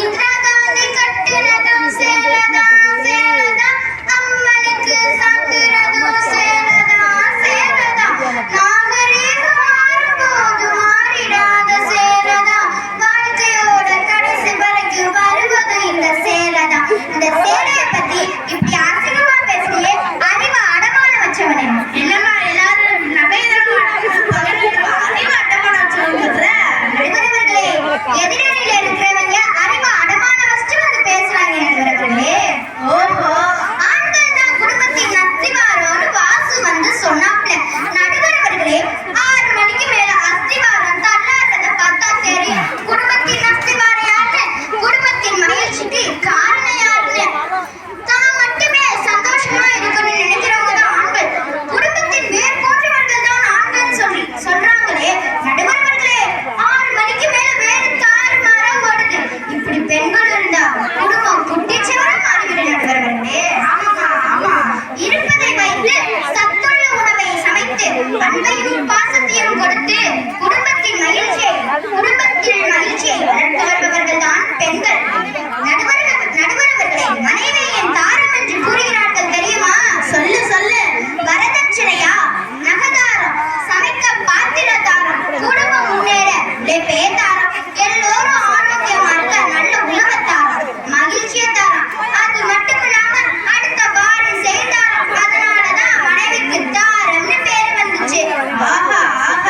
இந்திரா காந்தி கட்டினதும் சேலதா சேலதா, அம்மனுக்கு சாத்துறதும் சேலதா சேலதா, நாகரீகம் மாறும்போது மாறிடாத சேலதா, வாழ்க்கையோட கடைசி வரைக்கு வருவது இந்த சேலதா. இந்த சேலையை பத்தி இப்படி அசிங்கமா பேசியே அறிவு அடமான வச்சவனே. என்னமா எல்லாரும் நகைதரமா அறிவு அடமான வச்சவங்க நடுவர்களே, எதிரணியில இருக்கிறவங்க அறிவு அடமான வச்சு வந்து பேசுறாங்க நடுவர்களே. ஓஹோ, ஆண்கள் தான் குடும்பத்தின் அஸ்திவாரம்னு வாசு வந்து சொன்னாப்ல. நடுவர்களே, 6 மணிக்கு மேல அஸ்திவாரம் தள்ளாடுறத பார்த்தா தெரியும் குடும்பத்தின் அஸ்திவாரம் யாருன்னு, குடும்பத்தின் மகிழ்ச்சிக்கு காரணம் யாருன்னு. தான் மட்டுமே சந்தோஷமா இருக்கணும்னு நினைக்கிறவங்க தான் ஆண்கள். குடும்பத்தின் வேர் போன்றவர்கள் தான் ஆண்கள் சொல்றாங்களே நடுவர்களே. 6 மணிக்கு மேல வேறு தாறுமாறா ஓடுது. இப்படி பெண்கள் இருந்தா குடும்பம் குட்டிச்சவரா மாறிவிடும் நடுவர்களே. ஆமாமா ஆமா. இருப்பதை வைத்து சத்துள்ள உணவை சமைத்து அன்பையும் பாசத்தையும் கொடுத்து குடும்பத்தின் மகிழ்ச்சியை வளர்த்து வருபவர்கள் தான் பெண்கள். நடுவர்களே, மனைவியின் தாரம் என்று கூறுகிறார்கள் தெரியுமா? சொல்லு சொல்லு. வரதட்சணையா, நகதாரம், சமைக்க பாத்திர தாரம், குடும்பம் முன்னேற பேதாரம், எல்லோரும் ஆரோக்கியமா இருக்க நல்ல உலகத்தாரம், மகிழ்ச்சிய தாரம். அது மட்டுமில்லாம அடுத்த வாரி செய்தாரம். அதனாலதான் மனைவிக்கு தாரம்னு பேரு வந்துச்சு. ஆஹா ஆஹா.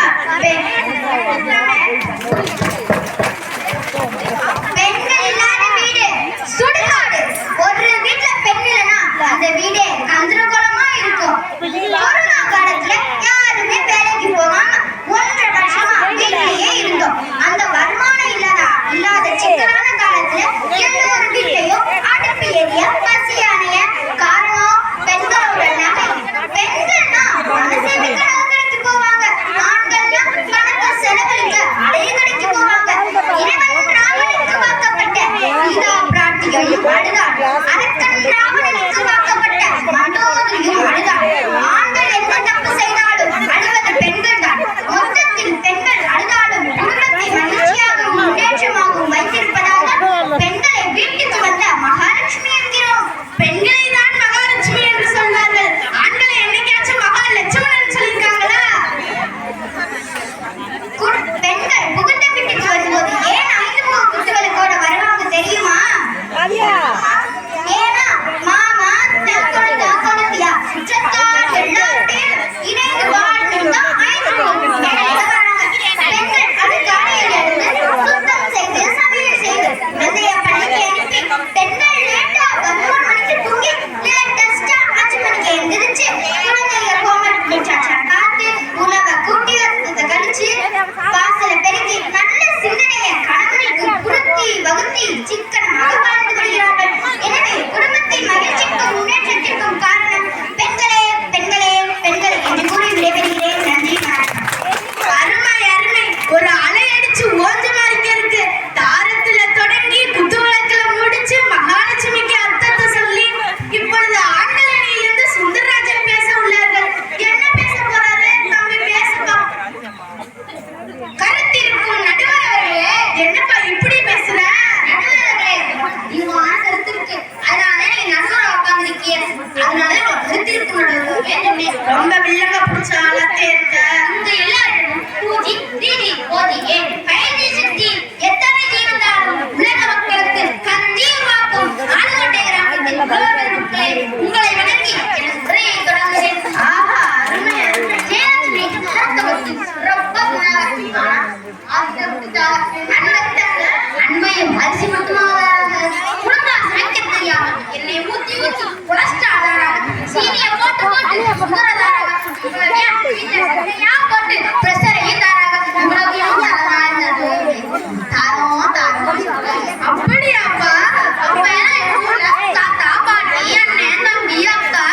அன்பையும் அரிசி மட்டுமா குழம்பா சமைக்க தெரியாம என்னை ஊத்தி ஊத்தி கொலஸ்ட்ரால் சீனிய போட்டு போட்டு சுகர் போட்டு பிரஷரையும் தராங்க இவ்வளவையும் தாரம் அப்படியாப்பா அப்ப தாத்தா பாட்டி அண்ணன் தம்பி அக்கா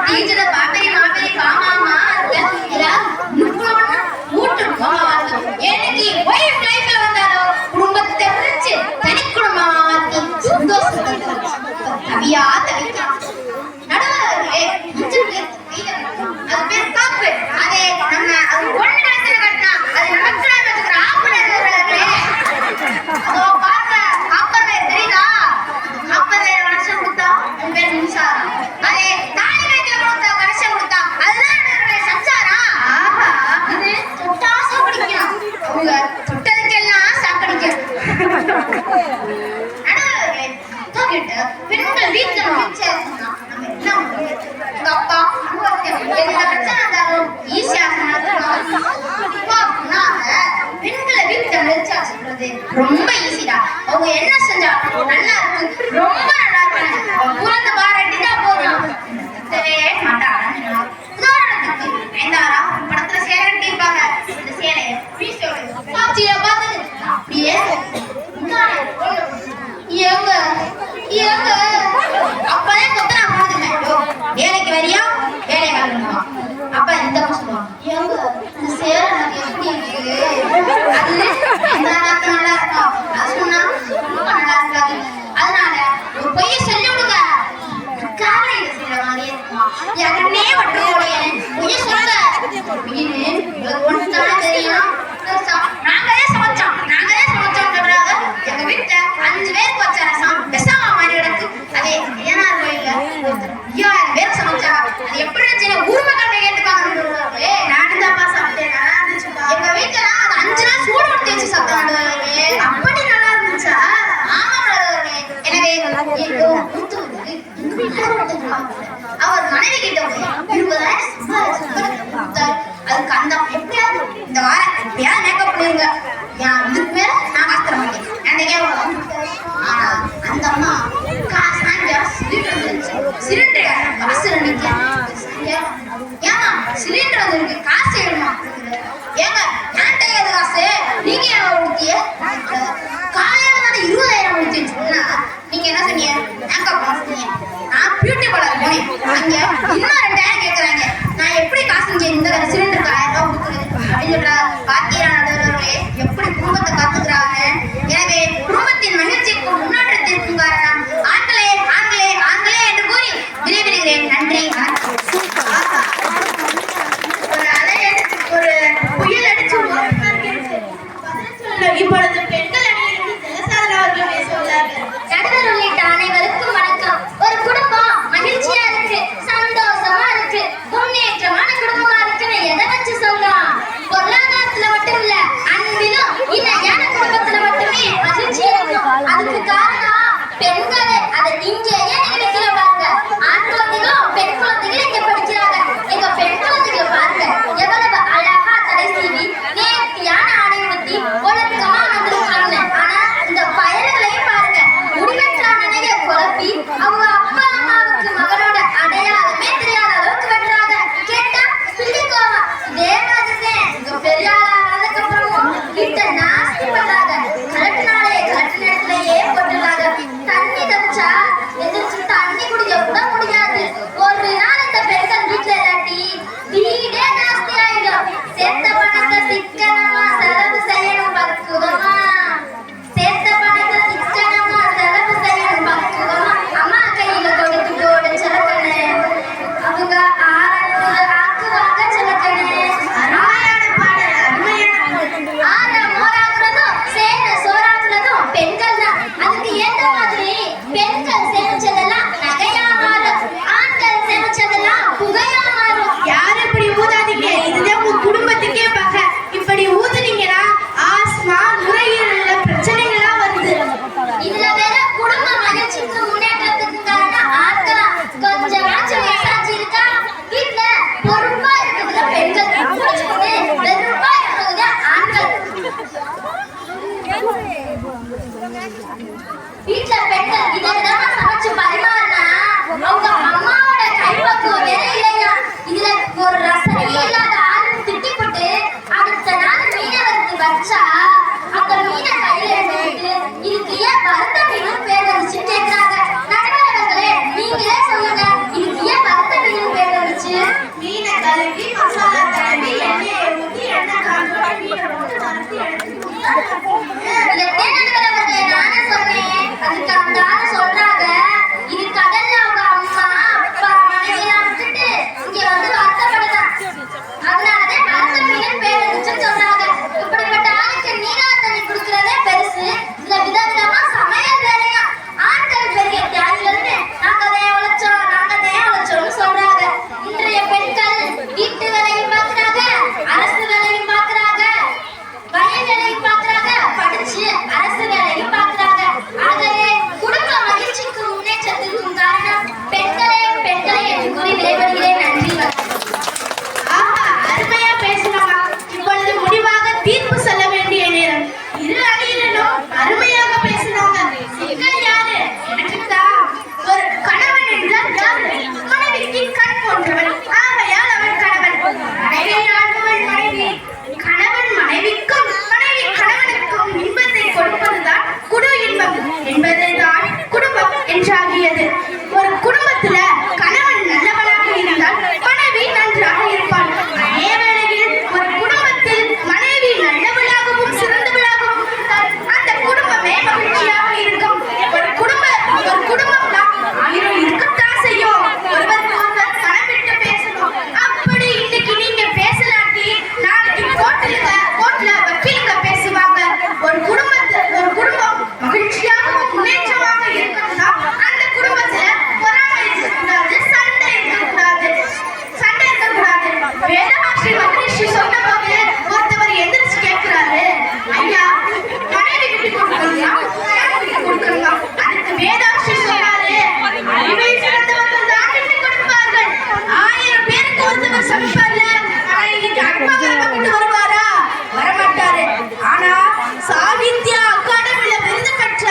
டீச்சர் பாப்பரி மாப்பரி மாமா எனக்கு ஒய்ஃப் லைஃப்ல வந்தாலோ குடும்பத்தை பிரிச்சு தனி குடும்பமா மாத்தி சந்தோஷத்தை தவியா தவிக்க நடுவர்களே அது பேர் காப்பு அதே நம்ம அது ஒண்ணு நடத்துல கட்டினா அது நமக்கு வச்சுக்கிற ஆப்பு நடுவர்களே அதோ பார்க்க காப்பர் பேர் தெரியுதா காப்பர் பேர் கனெக்ஷன் கொடுத்தா உன் பேர் மின்சாரம் அதே தாலி வைக்கல கொடுத்தா கனெக்ஷன் கொடுத்தா அதுதான் நடுவர்களே சம்சாரம் ஆஹா இது தொட்டாசை பிடிக்கும் அவங்க தொட்டதுக்கெல்லாம் சாக்கடிக்கும் நடுவர்களே தூக்கிட்டு பெண்கள் வீட்டுல நம்ம என்ன எங்க அப்பா எந்த பிரச்சனை இருந்தாலும் ஈஸியா பெண்களை வீட்டுல வச்சா சொல்றது ரொம்ப ஈஸிடா அவங்க என்ன செஞ்சாலும் நல்லா இருக்கு ரொம்ப நல்லா இருக்கு புறந்து பாராட்டிட்டா போதும் மாட்டாங்க உதாரணத்துக்கு ஐந்தாரா படத்துல சேலை கட்டியிருப்பாங்க இந்த சேலையை காட்சியில பார்த்தது அப்படியே எங்க எங்க அப்பவே கொத்தனா போடுதுங்க வேலைக்கு வரியா வேலையை வரணுமா அப்ப இந்த சொல்லுவாங்க எங்க இந்த சேலை எனக்கு எப்படி இருக்கு அது அந்த நல்லா இருக்கா அது சொன்னா ரொம்ப நல்லா இருக்காது அதனால ஒரு பொய்ய சொல்லி விடுங்க காலையில செய்யற மாதிரி இருக்குமா யாருன்னே வட்டு பொய்ய சொல்லுங்க ஒன்று தெரியும் நாங்களே சமைச்சோம் சொல்றாங்க எங்க வீட்டுல 5 பேருக்கு வச்ச ரசம் பெசாமா மாதிரி கிடக்கு அதே ஏனார் கோயில்ல 5000 பேர் சமைச்சா அது எப்படி இருந்துச்சு ஊர்மக்கள் கேட்டுக்காங்க நானும் தாப்பா சாப்பிட்டேன் நல்லா இருந்துச்சுப்பா எங்க வீட்டுல அது 5 நாள் சூடு கொடுத்து வச்சு சாப்பிட்டாங்க அப்படி நல்லா இருந்துச்சா ஆமா எனவே அவர் மனைவி கிட்ட 20,000 அதுக்கு அந்த எப்படியாவது இந்த வாரம் எப்படியாவது மேக்கப் பண்ணிருங்க இதுக்கு மேல நான் காசு தர மாட்டேன் ஆனா அந்த அம்மா சிலிண்டர் காசு ஏமா சிலிண்டர் வந்துருக்கு காசு வேணுமா ஏங்க என்கிட்ட ஏது காசு நீங்க எவ்வளவு கொடுத்திய காலையில தானே 20,000 கொடுத்தேன்னு சொன்னா நீங்க என்ன சொன்னீங்க மேக்கப் சொன்னீங்க நான் பியூட்டி பார்லர் போனேன் அங்க இன்னும் 2,000 கேட்கறாங்க நான் எப்படி காசு இங்க இந்த சிலிண்டருக்கு 1000 ரூபாய் கொடுக்குறது அப்படின்னு சொல்றா பாத்தியா நடுவர்களே எப்படி குடும்பத்தை காத்துக்கிறாங்க எனவே குடும்பத்தின் மகிழ்ச்சிக்கும் முன்னேற்றத்திற்கும் காரணம் ஆண்களே ஆண்களே ஆண்களே என்று கூறி விரைவிடுகிறேன் நன்றி ஒரு அலை ஒரு புயல் அடிச்சு இப்பொழுது பெண்கள் அணியிலிருந்து ஜெகசாதன அவர்கள் பேசுகிறார்கள் நடுவர் உள்ளிட்ட அனைவருக்கும் வணக்கம் ஒரு குடும்பம் மகிழ்ச்சியா இருக்கு சந்தோஷமா இருக்கு முன்னேற்றமான குடும்பமா இருக்குன்னு எதை வச்சு சொல்லலாம் பொருளாதாரத்துல மட்டும் இல்ல வச்சா அங்க மீனை கையில எடுத்துக்கிட்டு இதுக்கு ஏன் வறுத்த மீனும் பேர் வந்துச்சு கேக்குறாங்க. நடுவர்களே நீங்களே சொல்லுங்க, இதுக்கு ஏன் வறுத்த மீனும் பேர் வந்துச்சு? மீனை கழுவி மசாலா தடவி எண்ணெயை ஊற்றி எண்ணெய் காஞ்சோட மீனை போட்டு வறுத்து நடுவர்களே நானே சொன்னேன். அதுக்கு அந்த ஆளு சொல்றாங்க, இது கடல்ல அவங்க அம்மா அப்பா மனைவியெல்லாம் விட்டுட்டு இங்க வந்து வருத்தப்படுதான், அதனாலதான் வறுத்த மீன் பேர் வந்துச்சுன்னு சொல்றாங்க. இப்படிப்பட்ட ஆளுக்கு நீரார் தண்ணி குடுக்கறதே பெருசு, இதுல விதவிதமா சமையல் வேலையா. ஆண்கள் பெரிய தியாகிகள்னு நாங்க தான் உழைச்சோம்னு சொல்றாங்க. இன்றைய பெண்கள் வீட்டு வேலையும் பாக்குறாங்க, அரசு வேலையும் பாக்குறாங்க, வயல் வேலையும் பாக்குறாங்க, படிச்சு அரசு வேலையும் பாக்குறாங்க. ஆகவே குடும்ப மகிழ்ச்சிக்கும் முன்னேற்றத்திற்கும் காரணம் பெண்களே என்று கூறி விடைபெறுகிறேன். நன்றி. ஆஹா, அருமையா பேசினாமா. இப்பொழுது முடிவாக தீர்ப்பு சொல்ல வேண்டிய நேரம். இரு அணியினரும் அருமையாக பேசினாங்க. சிக்கல் யாரு? எனக்குத்தான். ஒரு கணவன் என்றால் யாரு? மனைவிக்கு கண் போன்றவன், ஆகையால் அவன் கணவன். மனைவியை ஆள்பவள் மனைவி. கணவன் மனைவிக்கும் மனைவி கணவனுக்கும் இன்பத்தை கொடுப்பதுதான் குடு இன்பம் என்பதுதான் குடும்பம் என்றாகியது. ஒரு குடும்பத்துல கணவன் நல்லவனாக இருந்தால் மனைவி நன்றாக இருப்பாள். அதே வேளையில் ஒரு குடும்பத்தில் மனைவி நல்லவளாகவும் சிறந்தவளாகவும் இருந்தால் அந்த குடும்பமே மகிழ்ச்சியாக இருக்கும். ஒரு குடும்பம் தான் ஆயிரம் இருக்கத்தான் செய்யும். ஒருவருக்கு ஒருவர் மனம் விட்டு பேசணும். அப்படி இன்னைக்கு நீங்க பேசலாட்டி நாளைக்கு கோர்ட்ல வக்கீலுங்க பேசுவாங்க. ஒரு குடும்பம் மகிழ்ச்சியாகவும் முன்னேற்றமாக இருக்கணும்னா அந்த குடும்பத்துல பொறாமை இருக்கக்கூடாது, சண்டை இருக்கக்கூடாது. வேதவாசி மகரிஷி சொன்னபோது ஒருத்தவர் எந்திரிச்சு கேட்கிறாரு, ஐயா மனைவி விட்டு கொடுக்கணுமா விட்டு கொடுக்கணுமா? அதுக்கு வேதாட்சி சொன்னாரு, அறிவில் சிறந்தவர்கள் தான் விட்டு கொடுப்பார்கள். 1000 பேருக்கு ஒருத்தவர் சமைப்பார்ல, மனைவிக்கு அன்பாக விட்டு வருவாரா? வரமாட்டாரு. ஆனா சாகித்யா அகாடமியில விருது பெற்ற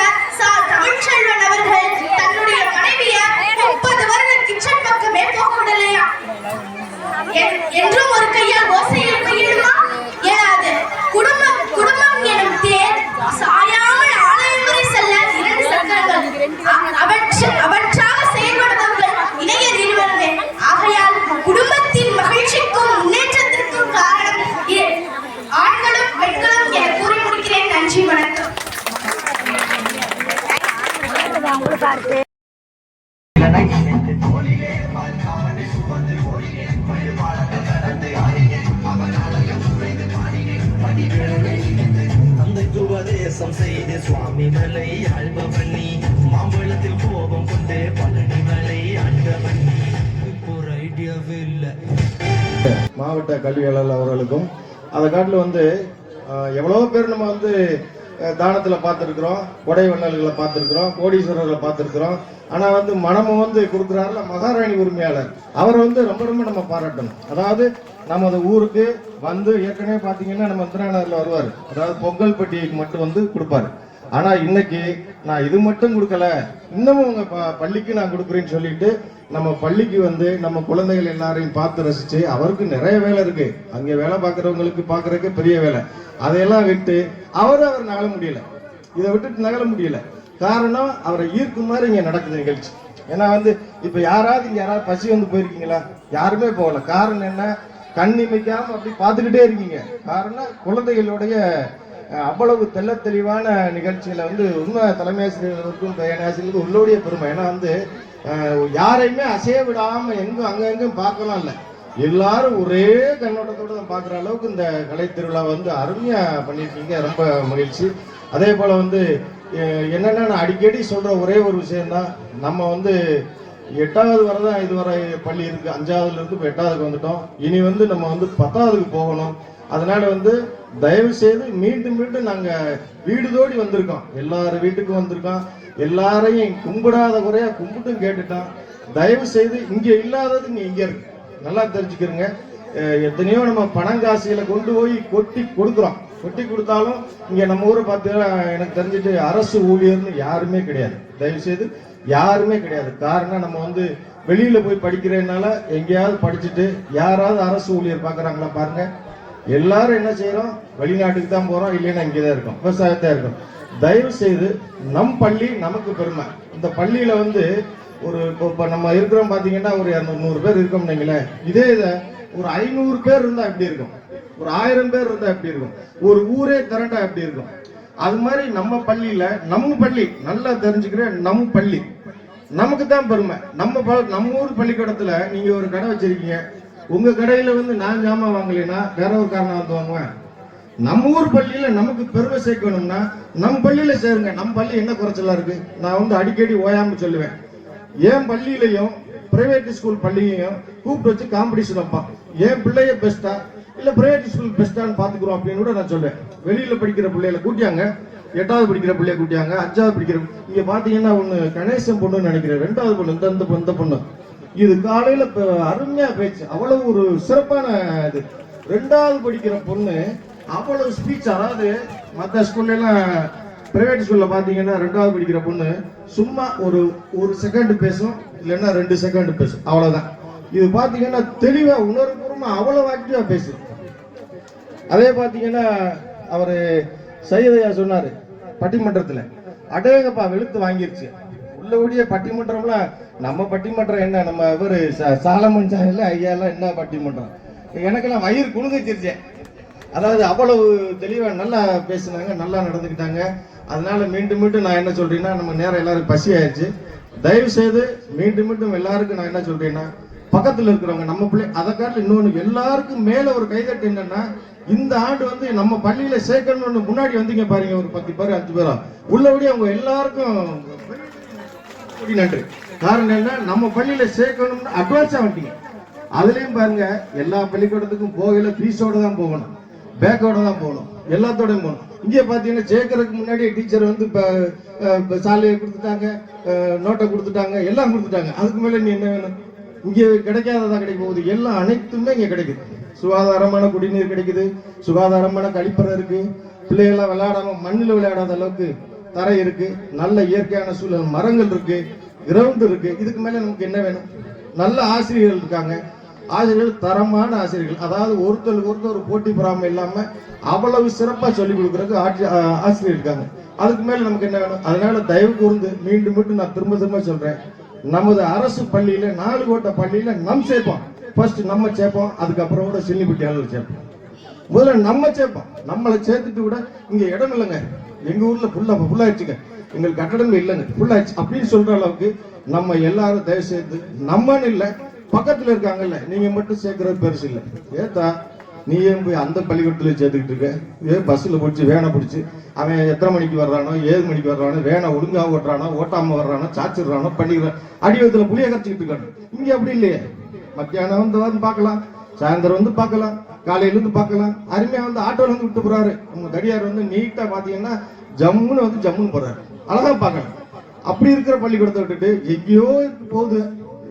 தமிழ்ச்செல்வன் அவர்கள் தன்னுடைய மனைவிய 30 வருடம் கிச்சன் பக்கமே போகவிடலையா? என்றும் ஒரு கையால் ஓசை எழுப்ப இயலுமா? இயலாது. குடும்பம் எனும் தேர் சாயாமல் ஆலயம் வரை செல்ல 2 சக்கரங்கள், அவற்றாக செயல்படுபவர்கள் இளையர் இருவருமே. ஆகையால் குடும்பத்தின் மகிழ்ச்சிக்கும் முன்னேற்றத்திற்கும் காரணம் ஆண்களும் பெண்களும் என கூறி முடிக்கிறேன். நன்றி, வணக்கம். உபதேசம் செய்து சுவாமி மலை ஆழ்பவண்ணி, மாம்பழத்தில் கோபம் கொண்டு பழனி மலை ஆழ்பவண்ணி. ஒரு ஐடியாவே இல்லை. மாவட்ட கல்வியாளர் அவர்களுக்கும் அதை காட்டில் வந்து எவ்வளோ பேர் நம்ம வந்து தானத்தில் பார்த்துருக்குறோம், கொடை வண்ணல்களை பார்த்துருக்குறோம், கோடீஸ்வரர்களை பார்த்துருக்குறோம். ஆனால் வந்து மனமும் வந்து கொடுக்குறாருல மகாராணி உரிமையாளர், அவரை வந்து ரொம்ப நம்ம பாராட்டணும். அதாவது நமது ஊருக்கு வந்து ஏற்கனவே பார்த்தீங்கன்னா நம்ம திருநகரில் வருவார், அதாவது பொங்கல் பட்டியலுக்கு மட்டும் வந்து கொடுப்பாரு. ஆனால் இன்னைக்கு நான் இது மட்டும் கொடுக்கல, இன்னமும் உங்க பள்ளிக்கு நான் கொடுக்குறேன்னு சொல்லிட்டு நம்ம பள்ளிக்கு வந்து நம்ம குழந்தைகள் எல்லாரையும் பார்த்து ரசிச்சு, அவருக்கு நிறைய வேலை இருக்கு, அங்கே வேலை பார்க்குறவங்களுக்கு பார்க்கறதுக்கு பெரிய வேலை, அதையெல்லாம் விட்டு அவர் நகல முடியல, இதை விட்டுட்டு நகல முடியல. காரணம் அவரை ஈர்க்கும் மாதிரி இங்கே நடக்குது நிகழ்ச்சி. ஏன்னா வந்து இப்போ யாராவது பசி வந்து போயிருக்கீங்களா? யாருமே போகல. காரணம் என்ன? கண்ணிமைக்காம அப்படி பார்த்துக்கிட்டே இருக்கீங்க. காரணம் குழந்தைகளுடைய அவ்வளவு தெல்ல தெளிவான நிகழ்ச்சியில வந்து உண்மை தலைமை ஆசிரியர்களுக்கும் ஆசிரியர்களுக்கும் உள்ளோடைய பெருமை. ஏன்னா வந்து யாரையுமே அசைய விடாம எங்கும் அங்கங்கும் பார்க்கலாம் இல்லை, எல்லாரும் ஒரே கண்ணோட்டத்தோடு தான் பார்க்குற அளவுக்கு இந்த கலை திருவிழா வந்து அருமையா பண்ணியிருக்கீங்க. ரொம்ப மகிழ்ச்சி. அதே போல வந்து என்னன்னா நான் அடிக்கடி சொல்ற ஒரே ஒரு விஷயம்தான், நம்ம வந்து 8வது வரை தான் இதுவரை பள்ளி இருக்கு, 5வதுல இருந்து இப்போ 8வதுக்கு வந்துட்டோம். இனி வந்து நம்ம வந்து 10வதுக்கு போகணும். அதனால வந்து தயவு செய்து மீண்டும் நாங்க வீடு தோடி வந்திருக்கோம், எல்லாரும் வீட்டுக்கும் வந்திருக்கோம், எல்லாரையும் கும்பிடாத குறையா கும்பிட்டும் கேட்டுட்டோம். தயவு செய்து இங்க இல்லாதது இங்க இங்க இருக்கு, நல்லா தெரிஞ்சுக்கிறோங்க. எத்தனையோ நம்ம பணங்காசிகளை கொண்டு போய் கொட்டி கொடுக்குறோம், கொட்டி கொடுத்தாலும் இங்க நம்ம ஊரை பார்த்தீங்கன்னா எனக்கு தெரிஞ்சுட்டு அரசு ஊழியர்னு யாருமே கிடையாது, தயவு செய்து யாருமே கிடையாது. காரணம் நம்ம வந்து வெளியில போய் படிக்கிறதுனால எங்கேயாவது படிச்சுட்டு யாராவது அரசு ஊழியர் பார்க்குறாங்களா பாருங்க, எல்லாரும் என்ன செய்யறோம், வெளிநாட்டுக்கு தான் போறோம், இல்லைன்னா இங்கேதான் இருக்கோம், விவசாயத்தான் இருக்கும். தயவு செய்து நம் பள்ளி நமக்கு பெருமை. இந்த பள்ளியில வந்து ஒரு இப்போ நம்ம இருக்கிறோம் பாத்தீங்கன்னா ஒரு 200 பேர் இருக்கோம் நீங்களேன். இதே இதை ஒரு 500 பேர் இருந்தா எப்படி இருக்கும், ஒரு 1000 பேர் இருந்தா எப்படி இருக்கும், ஒரு ஊரே திரண்டா எப்படி இருக்கும். அது மாதிரி நம்ம பள்ளியில நம்ம பள்ளி நல்லா தெரிஞ்சுக்கிற நம் பள்ளி நமக்கு தான் பெருமை. நம்ம ஊர் பள்ளிக்கூடத்துல நீங்க ஒரு கடை வச்சிருக்கீங்க, உங்க கடையில வந்து நான் ஜாமான் வாங்கலைன்னா வேற ஒரு காரணம் வந்து வாங்குவேன். நம்ம ஊர் பள்ளியில நமக்கு பெருமை சேர்க்கணும்னா நம்ம பள்ளியில சேருங்க. நம்ம பள்ளி என்ன குறைச்சலா இருக்கு, நான் வந்து அடிக்கடி ஓயாம சொல்லுவேன். என் பள்ளியிலையும் பிரைவேட் ஸ்கூல் பள்ளியையும் கூப்பிட்டு வச்சு காம்படிஷன் வைப்பான். என் பிள்ளைய பெஸ்டா இல்ல பிரைவேட் ஸ்கூல் பெஸ்டான்னு பாத்துக்கிறோம் அப்படின்னு கூட நான் சொல்லுவேன். வெளியில படிக்கிற பிள்ளைகளை கூட்டியாங்க, 8வது படிக்கிற பிள்ளைய கூட்டியாங்க, 5வது படிக்கிற இங்க பாத்தீங்கன்னா ஒண்ணு கணேசன் பொண்ணுன்னு நினைக்கிறேன், 2வது பொண்ணு இந்த பொண்ணு இது காலையில அருமையா பேச்சு, அவ்வளவு ஒரு சிறப்பான இது. 2வது படிக்கிற பொண்ணு அவ்வளவு ஸ்பீச், அதாவது மற்ற ஸ்கூல்ல எல்லாம் பிரைவேட் ஸ்கூல்ல பாத்தீங்கன்னா 2வது படிக்கிற பொண்ணு சும்மா ஒரு செகண்ட் பேசும், இல்லைன்னா 2 செகண்ட் பேசும், அவ்வளவுதான். இது பாத்தீங்கன்னா தெளிவா உணர்வுபூர்வமா அவ்வளவு ஆக்டிவா பேசு. அதே பாத்தீங்கன்னா அவரு சையதையா சொன்னாரு பட்டிமன்றத்துல, அடேங்கப்பா வெளுத்து வாங்கிருச்சு உள்ளபடியே பட்டிமன்றம்லாம். நம்ம பட்டிமன்றம் என்ன, நம்ம இவரு சாலமன் சாயல்ல ஐயா எல்லாம் என்ன பட்டிமன்றம், எனக்கெல்லாம் வயிறு குலுங்கிச்சிருச்சேன். அதாவது அவ்வளவு தெளிவா நல்லா பேசினாங்க, நல்லா நடந்துக்கிட்டாங்க. அதனால மீண்டும் மீண்டும் நான் என்ன சொல்றேன்னா, நம்ம நேரம் எல்லாருக்கும் பசி ஆயிடுச்சு. தயவு செய்து மீண்டும் எல்லாருக்கும் நான் என்ன சொல்றேன்னா, பக்கத்துல இருக்கிறவங்க நம்ம பிள்ளை அதை காட்டில் இன்னொன்று எல்லாருக்கும் மேல ஒரு கைதட்டு என்னன்னா, இந்த ஆண்டு வந்து நம்ம பள்ளியில சேர்க்கணும்னு முன்னாடி வந்தீங்க பாருங்க, ஒரு 10 பேர் 5 பேரா உள்ளபடி அவங்க எல்லாருக்கும் நன்றி. காரணம் என்ன, நம்ம பள்ளியில சேர்க்கணும்னு அட்வான்ஸா வந்துட்டீங்க. அதுலயும் பாருங்க, எல்லா பள்ளிக்கூடத்துக்கும் போகல ஃபீஸோட தான் போகணும், பேக்கோட தான் போகணும், எல்லாத்தோடையும் போகணும். இங்கே பாத்தீங்கன்னா சேர்க்கறதுக்கு முன்னாடி டீச்சர் வந்து சாலையை கொடுத்துட்டாங்க, நோட்டை கொடுத்துட்டாங்க, எல்லாம் கொடுத்துட்டாங்க. அதுக்கு மேல நீ என்ன வேணும், இங்கே கிடைக்காததா கிடைக்க போகுது, எல்லாம் அனைத்துமே இங்க கிடைக்குது. சுகாதாரமான குடிநீர் கிடைக்குது, சுகாதாரமான கழிப்பறை இருக்கு, பிள்ளைகள்லாம் விளையாடாம மண்ணில் விளையாடாத அளவுக்கு தரை இருக்கு, நல்ல இயற்கையான சூழல், மரங்கள் இருக்கு, கிரவுண்ட் இருக்கு. இதுக்கு மேல நமக்கு என்ன வேணும், நல்ல ஆசிரியர்கள் இருக்காங்க, ஆசிரியர்கள் தரமான ஆசிரியர்கள், அதாவது ஒருத்தருக்கு ஒரு போட்டி பொறாமை இல்லாம அவ்வளவு சிறப்பா சொல்லிக் கொடுக்கறதுக்கு ஆசிரியர் இருக்காங்க. அதுக்கு மேல நமக்கு என்ன வேணும். அதனால தயவு கூர்ந்து மீண்டும் நான் திரும்ப சொல்றேன், நமது அரசு பள்ளியில 4 கோட்டை பள்ளியில சேர்ப்போம். ஃபர்ஸ்ட் நம்ம சேர்ப்போம், அதுக்கப்புறம் கூட சில்லிப்பட்டியாளர் சேர்ப்போம். முதல்ல நம்ம சேர்ப்போம். நம்மளை சேர்த்துட்டு கூட இங்க இடம் இல்லைங்க, எங்க ஊர்ல ஃபுல்லாயிடுச்சுங்க, எங்களுக்கு கட்டடங்கள் இல்லைங்க, ஃபுல்லாயிடுச்சு அப்படின்னு சொல்ற அளவுக்கு நம்ம எல்லாரும் தயவு செய்து நம்மன்னு இல்லை, பக்கத்துல இருக்காங்கல்ல, நீங்க மட்டும் சேர்க்கறது பெருசு இல்லை. ஏத்தா நீ ஏன் போய் அந்த பள்ளிக்கூடத்துல சேர்த்துக்கிட்டு இருக்க, பஸ்ல பிடிச்சி வேனை பிடிச்சி அவன் எத்தனை மணிக்கு வர்றானோ 7 மணிக்கு வர்றானோ, வேனை ஒழுங்கா ஓட்டுறானோ ஓட்டாம வர்றானோ சாச்சிடுறானோ பண்ணிக்கிறான், அடிவத்துல புளிய கரைச்சிக்கிட்டு இருக்கானு. இங்க அப்படி இல்லையே, மத்தியானம் வந்து பார்க்கலாம், சாயந்தரம் வந்து பார்க்கலாம், காலையில இருந்து பார்க்கலாம். அருமையா வந்து ஆட்டோல வந்து விட்டு போறாரு, உங்க கடியார் வந்து நீட்டா பாத்தீங்கன்னா ஜம்முன்னு போறாரு, அழகா பார்க்கலாம். அப்படி இருக்கிற பள்ளிக்கூடத்தை விட்டுட்டு எங்கேயோ போகுது,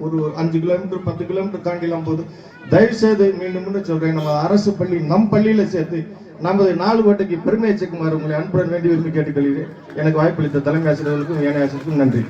ஒரு 5 கிலோமீட்டர் 10 கிலோமீட்டர் தாண்டிலாம் போகுது. தயவு செய்து மீண்டும் சொல்றேன், நம்ம அரசு பள்ளி நம் பள்ளியில சேர்த்து நமது 4 கோட்டைக்கு பெருமையை சேர்க்குமாறு உங்களை அன்புடன் வேண்டி விரும்பி கேட்டுக்கொள்கிறேன். எனக்கு வாய்ப்பளித்த தலைமை ஆசிரியர்களுக்கும் ஏனைய ஆசிரியருக்கும் நன்றி.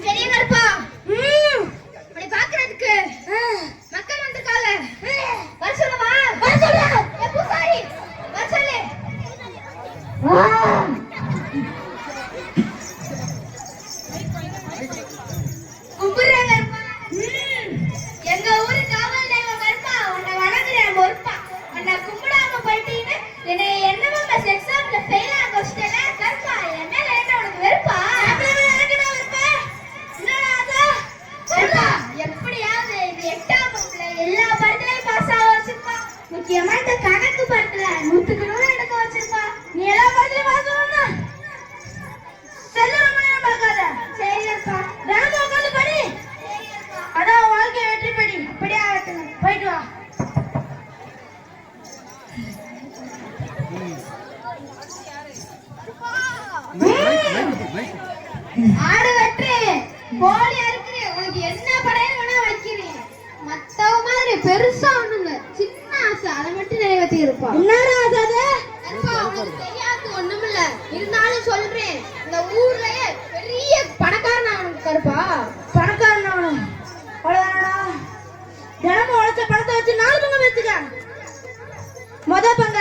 பெரிய கருப்பா அப்படி பாக்குறதுக்கு மக்கள் வந்திருக்காங்க. வர சொல்லவா? வர சொல்லு. ஏ பூசாரி வர சொல்லு. கும்பிடுறேன் கருப்பா. எங்க ஊரு காவல் தெய்வம் கருப்பா, உன்னை வணங்குறேன் பொறுப்பா. உன்னை கும்பிடாம போயிட்டீன்னு என்னை என்னவோ எக்ஸாம்ல ஃபெயில் ஆக வச்சிட்டேன்னா கருப்பா, என் மேல என்ன உனக்கு வெறுப்பா? எப்படியாவது இது 8ஆம் வகுப்புல எல்லா படத்துலயும் பாஸ் ஆக வச்சிருப்பா. முக்கியமா இந்த கணக்கு படத்துல 100க்கு 100 எடுக்க வச்சிருப்பா. நீ எல்லா படத்துலயும் பாஸ் ஆகணும். செல்ல ரொம்ப நேரம் பார்க்காத. சரிப்பா. தினமும் உட்காந்து படி. அதான் வாழ்க்கை வெற்றி படி. அப்படியே ஆகட்டும். போயிட்டு வா. ஆடு வெற்றி கோழி அறுக்கிறே. உனக்கு என்ன படையல் வேணா வைக்கிறேன். மத்தவ மாதிரி பெருசா ஒண்ணுங்க, சின்ன ஆசை, அதை மட்டும் நிறைவேற்றி இருப்பா. என்னடா ஆசை அது? உனக்கு தெரியாது ஒண்ணுமில்ல, இருந்தாலும் சொல்றேன். இந்த ஊர்லயே பெரிய பணக்காரன் ஆகணும் கருப்பா. பணக்காரன் ஆகணும் அவ்வளவுதானடா? தினமும் உழைச்ச பணத்தை வச்சு 4 பங்கு வச்சுக்க. பங்க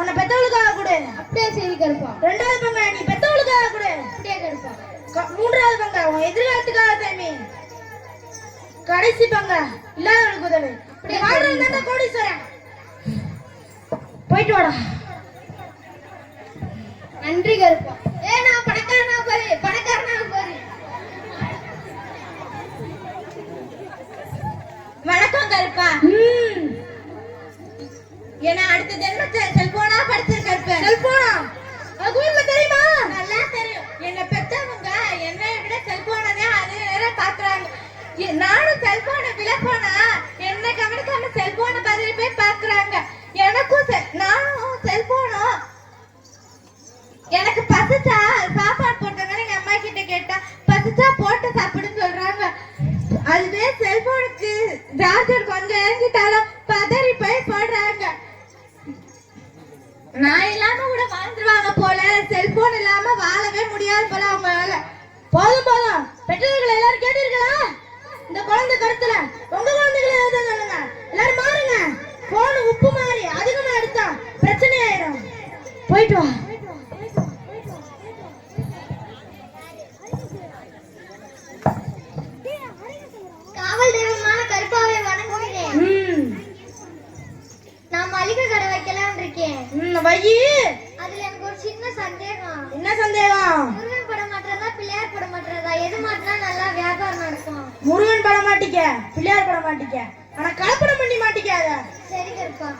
உன்னை பெத்தவளுக்காக கொடு. அப்படியே சரி கருப்பா. 2வது பங்க நீ பெத்தவளுக்காக கொடு. அப்படியே கருப்பா. 3வது பங்க உன் எதிர்காலத்துக்காக சேமி. கடைசி பங்க இல்லாதவளுக்கு உதவு. இப்படி வாழ்றவங்க தான் கோடீஸ்வரன். போயிட்டு வாடா. நன்றி கருப்பா. நான் பணக்காரனா பாரு, பணக்காரனா பாரு. வணக்கம் கருப்பா. ஏன்னா அடுத்த ஜென்மத்தை செல்போனா படிச்சிருக்கேன். செல்போனா உங்களுக்கு தெரியுமா? நல்லா தெரியும். என்ன பெத்தவங்க என்னை விட செல்போனதே அது வேற பாக்குறாங்க. நானும் செல்போனை விளப்போனா என்ன கவனிக்காம செல்போனை பதில் போய் பாக்குறாங்க. எனக்கும் நானும் செல்போனும் எனக்கு பசிச்சா சாப்பாடு போட்டாங்க. எங்க அம்மா கிட்ட கேட்டா பசிச்சா போட்டு சாப்பிடுன்னு சொல்றாங்க. அதுவே செல்போனுக்கு சார்ஜர் கொஞ்சம் இறங்கிட்டாலும் பதறி போய் போடுறாங்க. நான் இல்லாம கூட வாழ்ந்துருவாங்க போல, செல்போன் இல்லாம வாழவே முடியாது போல அவங்களால. போதும் போதும், பெற்றோர்கள் எல்லாரும் கேட்டீர்களா? இந்த குழந்தை கருத்துல உங்க குழந்தைகளை எதாவது சொல்லுங்க. எல்லாரும் மாறுங்க. போன் உப்பு மாதிரி அதிகமா எடுத்தா பிரச்சனை ஆயிடும். போயிட்டு வா. காவல் தெய்வமான கருப்பாவை வணங்குகிறேன். நான் மளிகை கடை வைக்கலாம் இருக்கேன். வையி. அதுல எனக்கு ஒரு சின்ன சந்தேகம். என்ன சந்தேகம்? முருகன் படம் மாற்றதா பிள்ளையார் படம் மாற்றதா, எது மாட்டினா நல்லா வியாபாரம் நடக்கும்? முருகன் படம் மாட்டிக்க, பிள்ளையார் படம் மாட்டிக்க, ஆனா கலப்படம் பண்ணி மாட்டிக்காத. சரி கருப்பா.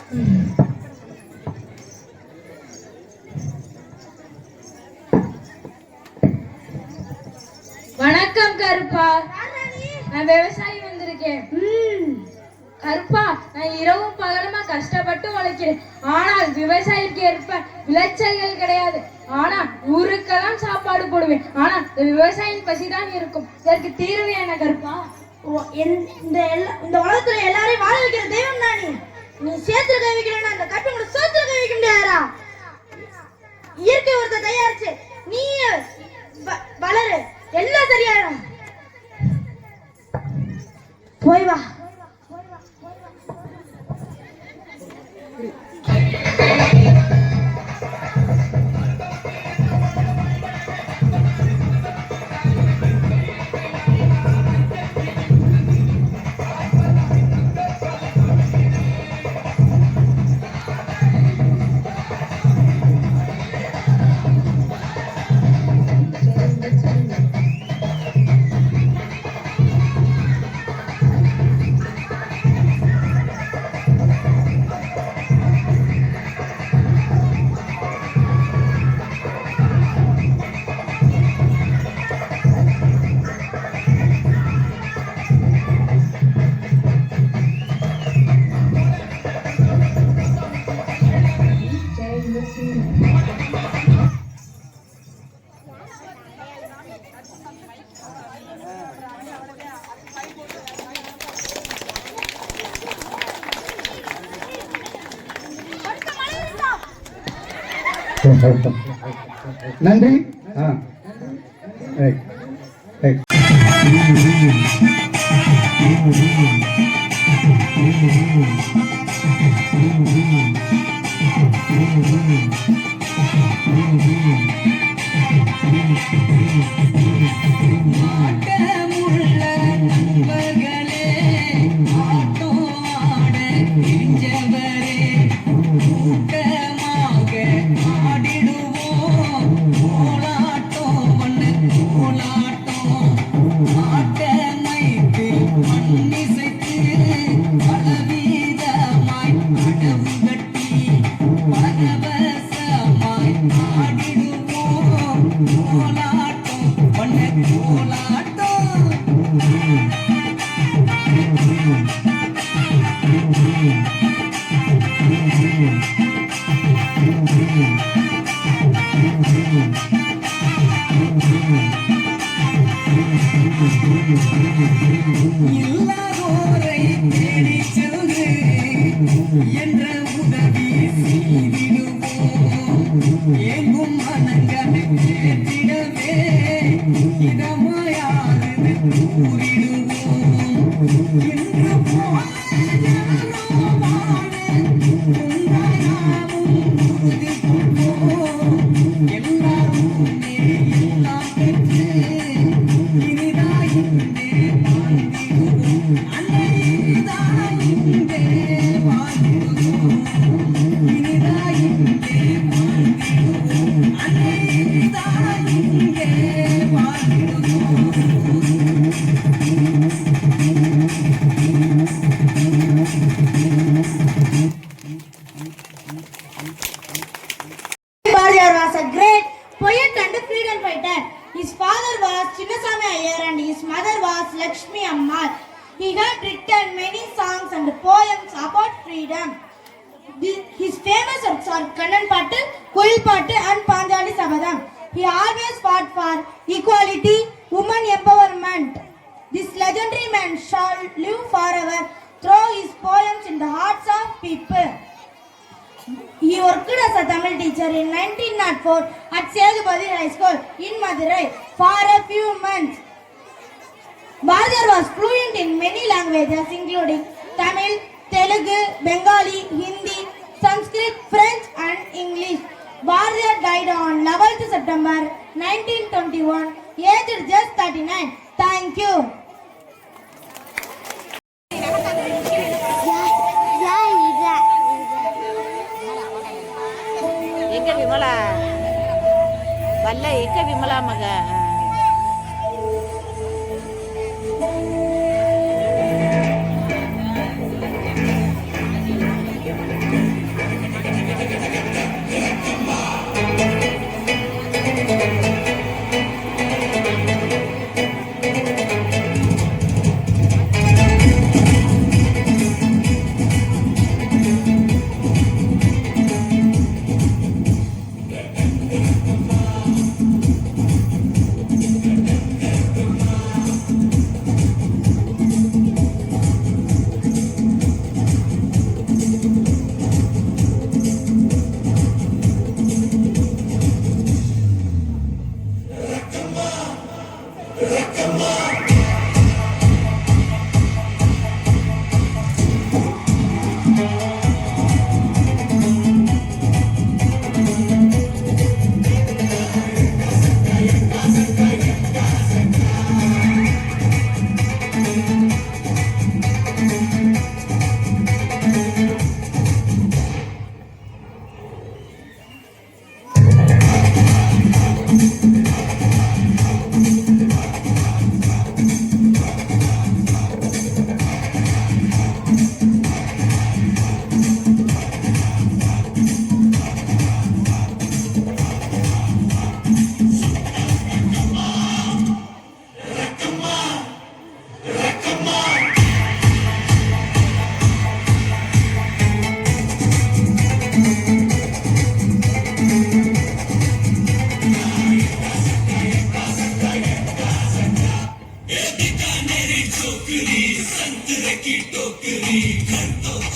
வணக்கம் கருப்பா. நான் விவசாயி வந்திருக்கேன். கருப்பா, நான் இரவும் பகலுமா கஷ்டப்பட்டு உழைக்கிறேன். ஆனால் விவசாயிக்கு ஏற்ப விளைச்சல்கள் கிடையாது. ஆனா ஊருக்கெல்லாம் சாப்பாடு போடுவேன். ஆனா இந்த விவசாயியின் பசிதான் இருக்கும். இதற்கு தீர்வு என்ன கருப்பா? இந்த உலகத்துல எல்லாரையும் வாழ வைக்கிற தெய்வம் தான் நீ. நீ சேத்துல கை வைக்கிறேன்னா இந்த கற்பை கூட சேத்துல கை வைக்க முடியாதா? இயற்கை ஒருத்த தயாரிச்சு நீ வளரு, எல்லாம் சரியாயிடும். போய் வா. நன்றி. Right right. Bharatiya was a great poet and freedom fighter. His father was Chinnaswamy Iyer and his mother was Lakshmi Ammal. He had written many songs and poems about freedom. His famous works are Kannan Pattu, Koil Pattu and Panjali Sabadam. He always fought for equality, women empowerment. This legendary man shall live forever through his poems in the hearts of people. He worked as a Tamil teacher in 1904 at Sedupati High School in Madurai for a few months. Bharatiya was fluent in many languages including Tamil, Telugu, Bengali, Hindi, Sanskrit, French and English. Bharatiya died on 11th September 1921, aged just 39. Thank you. Vimala வல்ல எக்க விமலா மக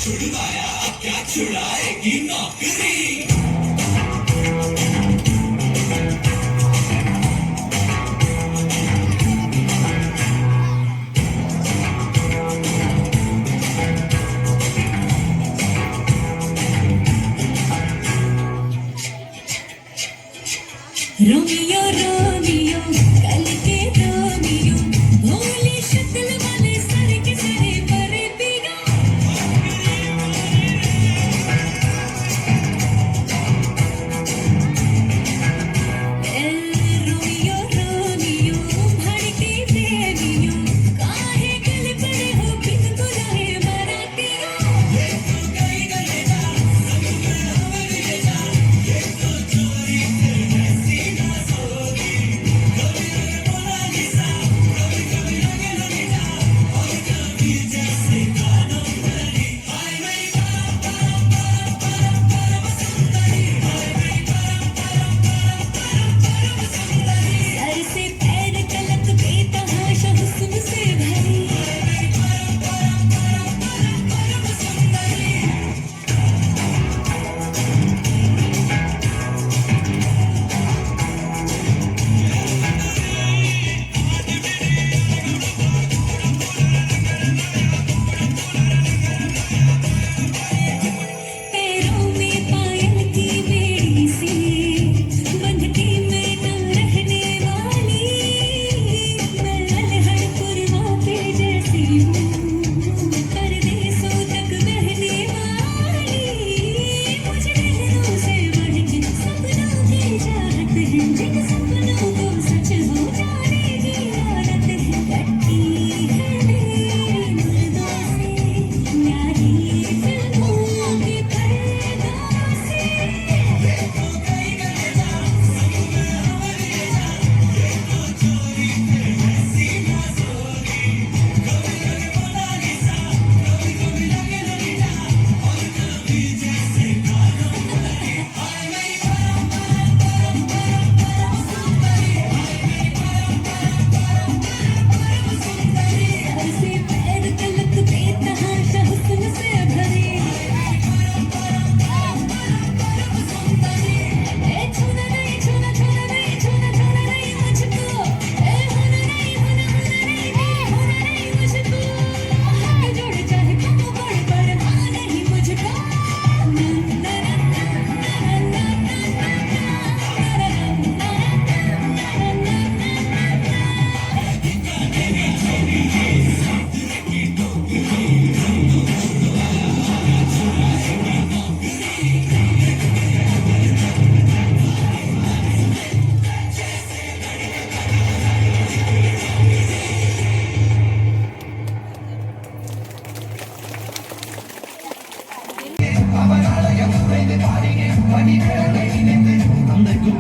छुड़वाया क्या छुड़ाएगी नौकरी।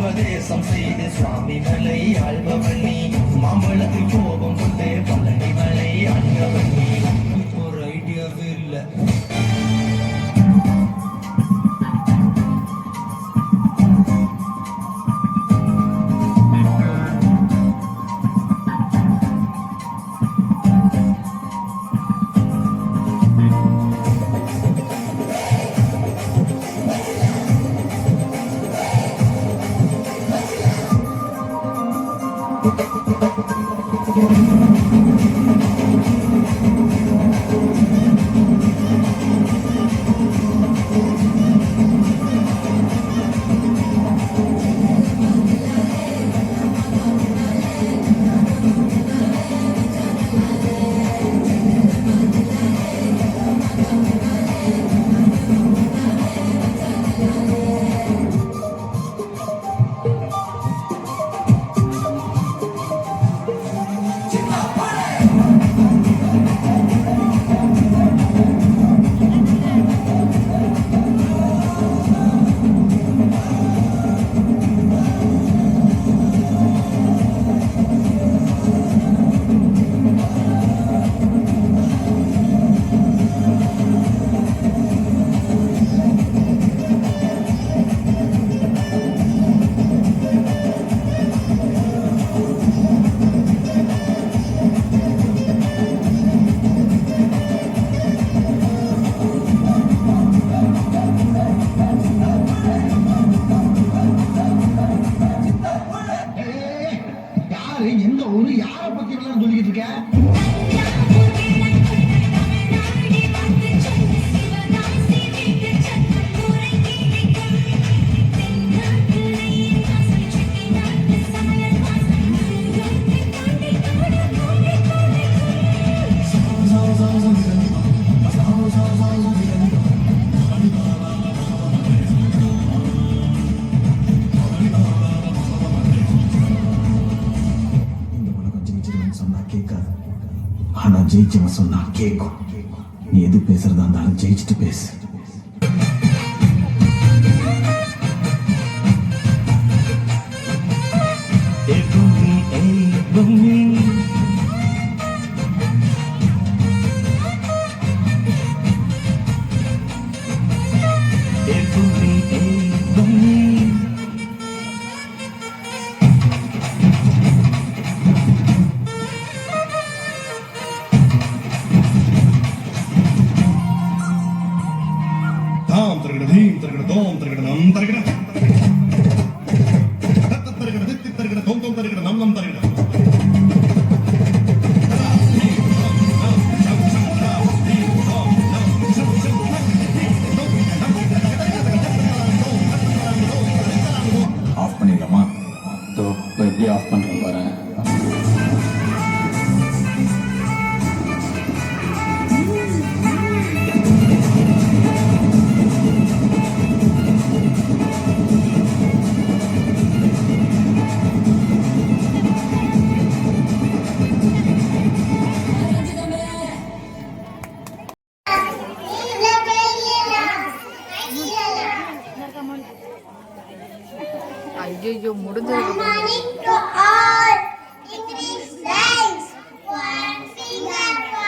உபதேசம் செய்து சுவாமி மலை ஆள்பவன் நீ மாம்பழத்தில் கோபம் கொண்டே பழனி மலை ஆண்டவன் நீ ஒரு ஐடியாவே இல்லை எந்த ஊரு யாரை பத்தி சொல்லிக்கிட்டு இருக்க ஆனா ஜெயிச்சவன் சொன்னா கேட்கும் நீ எது பேசுறதா இருந்தாலும் ஜெயிச்சுட்டு பேசு ஆஃப் பண்ணிடலாமா எப்படி ஆஃப் பண்றேன் பாரு ஐயோ முடிஞ்சது Good morning to all. English lines. One finger.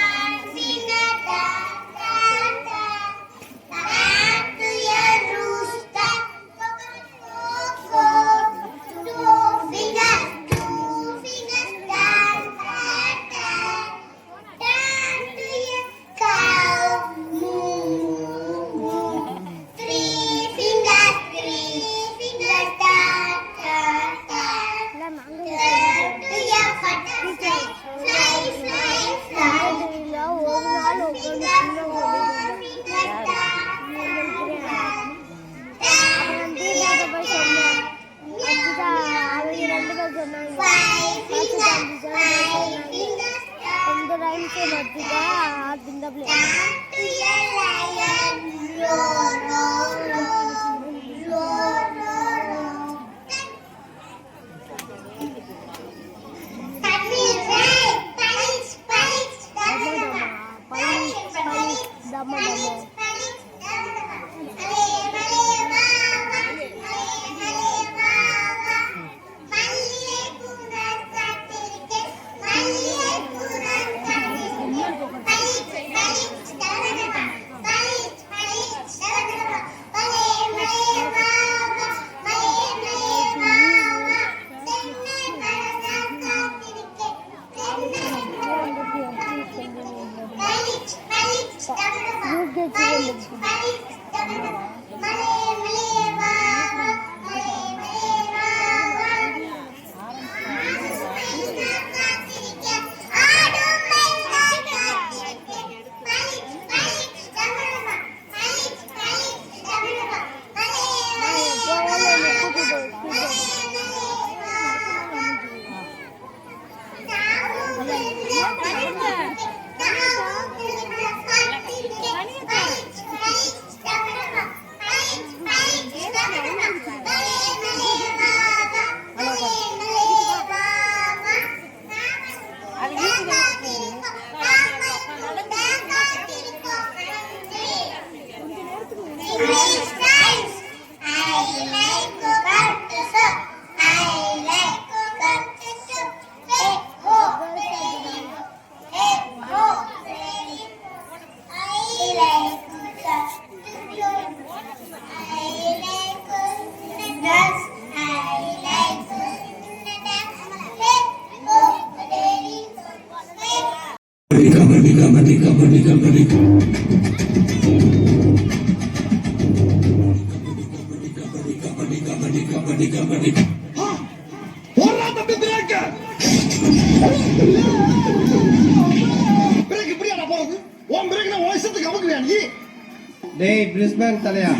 டேய் பிரிஸ்பேன் தலையா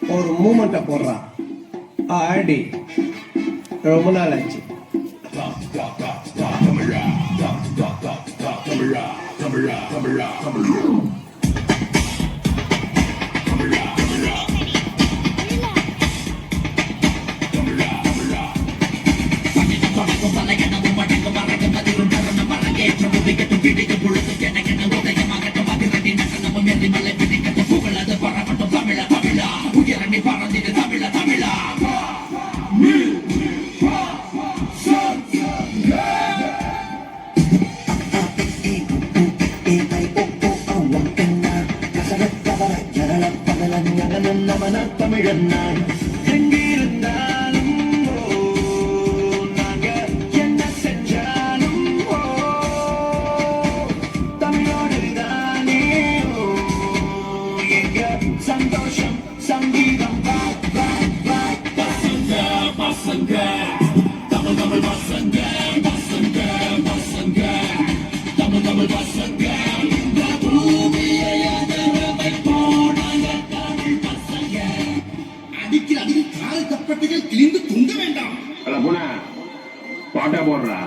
ஒரு மூமெண்ட்டை போடுறான் ஆடி ரொம்ப நாள் ஆச்சு. பாட்டா போடுறா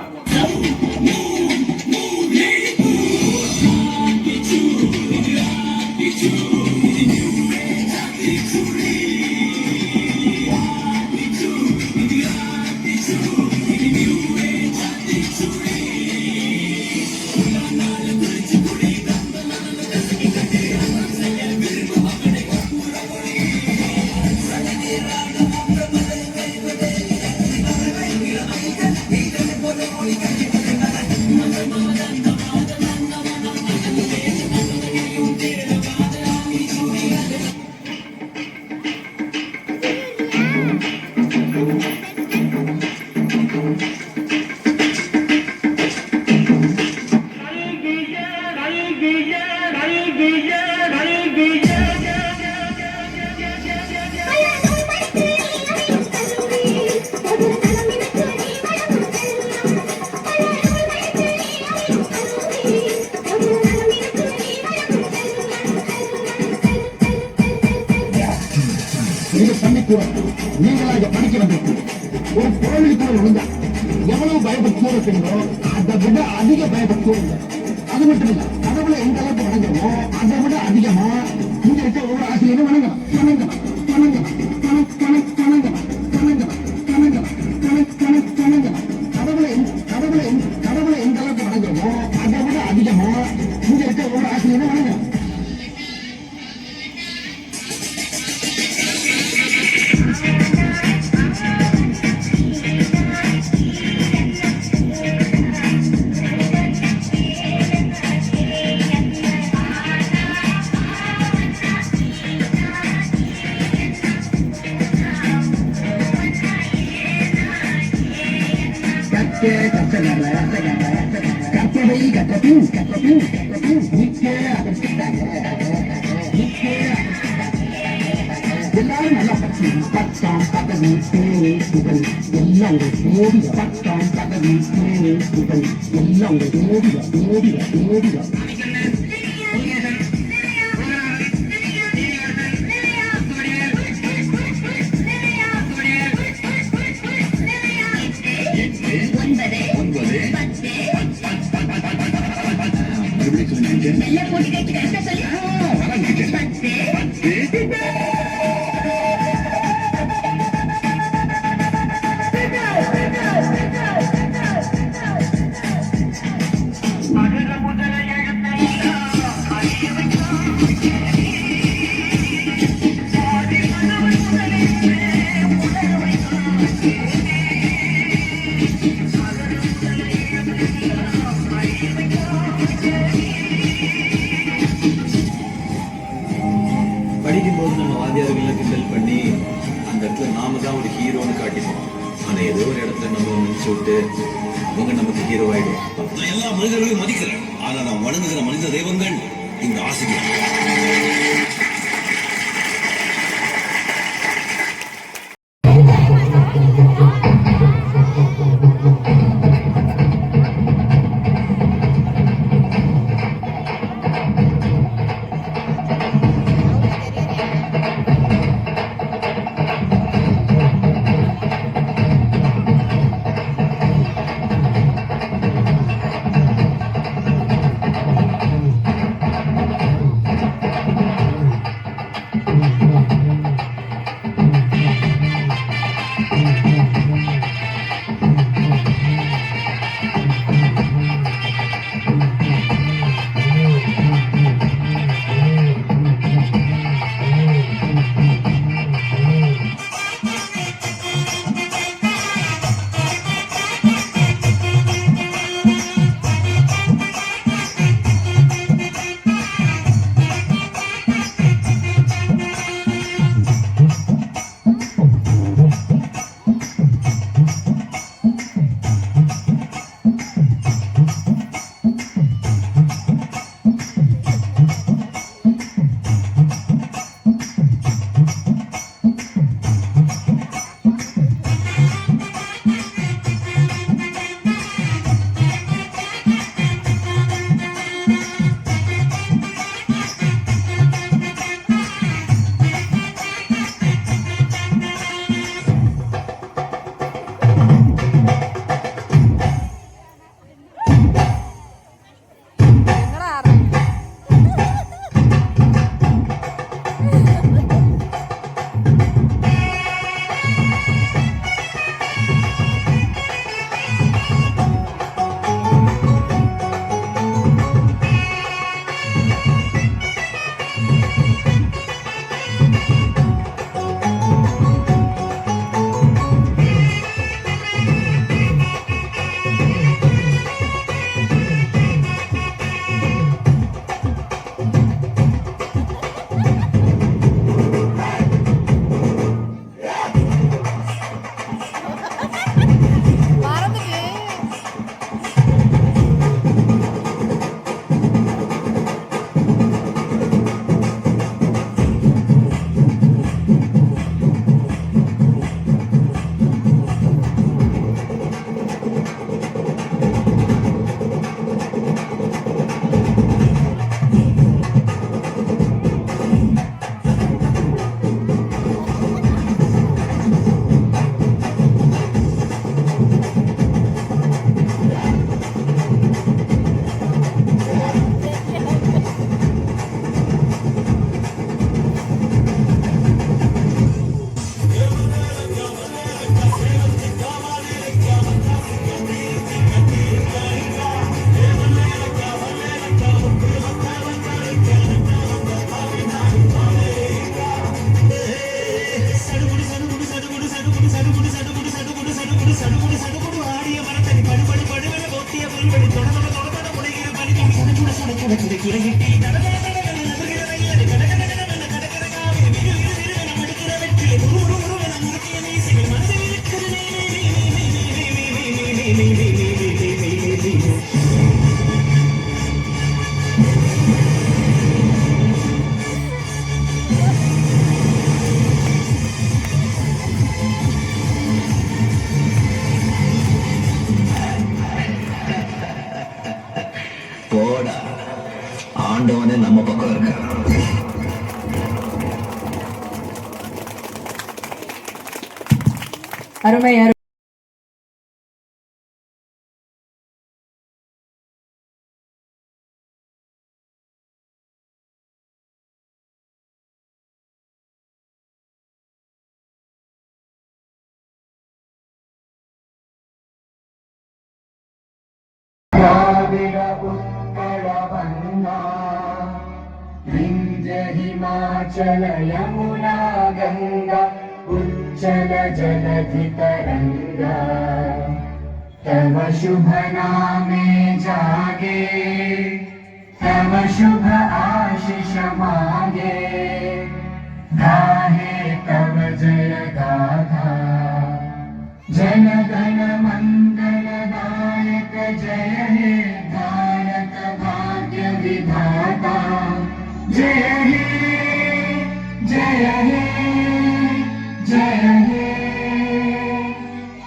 கூட நீங்களா இங்க படிக்க வந்திருக்கீங்க. ஒரு கோவிலுக்குள்ள விழுந்தா எவ்வளவு பயப்பட்டு இருக்கீங்களோ அதை விட அதிக பயப்பட்டு. அது மட்டும் இல்ல, கடவுளை எந்த அளவுக்கு வணங்குறோமோ அதை விட அதிகமா இங்க இருக்க ஒவ்வொரு ஆசிரியரும் வணங்கலாம் வணங்கலாம் வணங்கலாம் வணங்கலாம் வணங்கலாம் வணங்கலாம் வணங்கலாம். கடவுளை எந்த அளவுக்கு வணங்குறோமோ அதை விட அதிகமா இங்க இருக்க ஒவ்வொரு ஆசிரியரும் வணங்கலாம். எல்லாரும் நல்லா படிச்சு பட்டம் பதவி பேரு புகழ் எல்லாம் ஒரு ஓடிட. பட்டம் பதவி பேரு புகழ் எல்லாம் ஒரு ஓடிட. படிக்கும்போது நம்ம வாத்தியார்களை கிண்டல் பண்ணி அந்த இடத்துல நாம தான் ஒரு ஹீரோன்னு காட்டிப்போம். ஆனா ஏதோ ஒரு இடத்துல நம்ம நினைச்சு விட்டு அவங்க நமக்கு ஹீரோ ஆயிடும். நான் எல்லா மனிதர்களையும் மதிக்கிறேன், ஆனா நான் வணங்குகிற மனித தெய்வங்கள் இந்த ஆசிரியர். போடா, ஆண்டவனே நம்ம பக்கம் இருக்கான். அருமை हिमाचल यमुना गंगा उच्चल जलधि तरंगा तव शुभ नामे जागे तव शुभ आशीष मागे गाहे तव जय गाथा जन गण मंगल दायक जय हे भारत भाग्य विधाता जय हे जय हे जय हे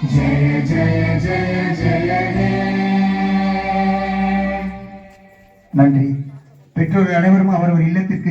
जय जय जय जय हे நன்றி. பெற்றோர்கள் அனைவரும் அவரவர் இல்லத்திற்கு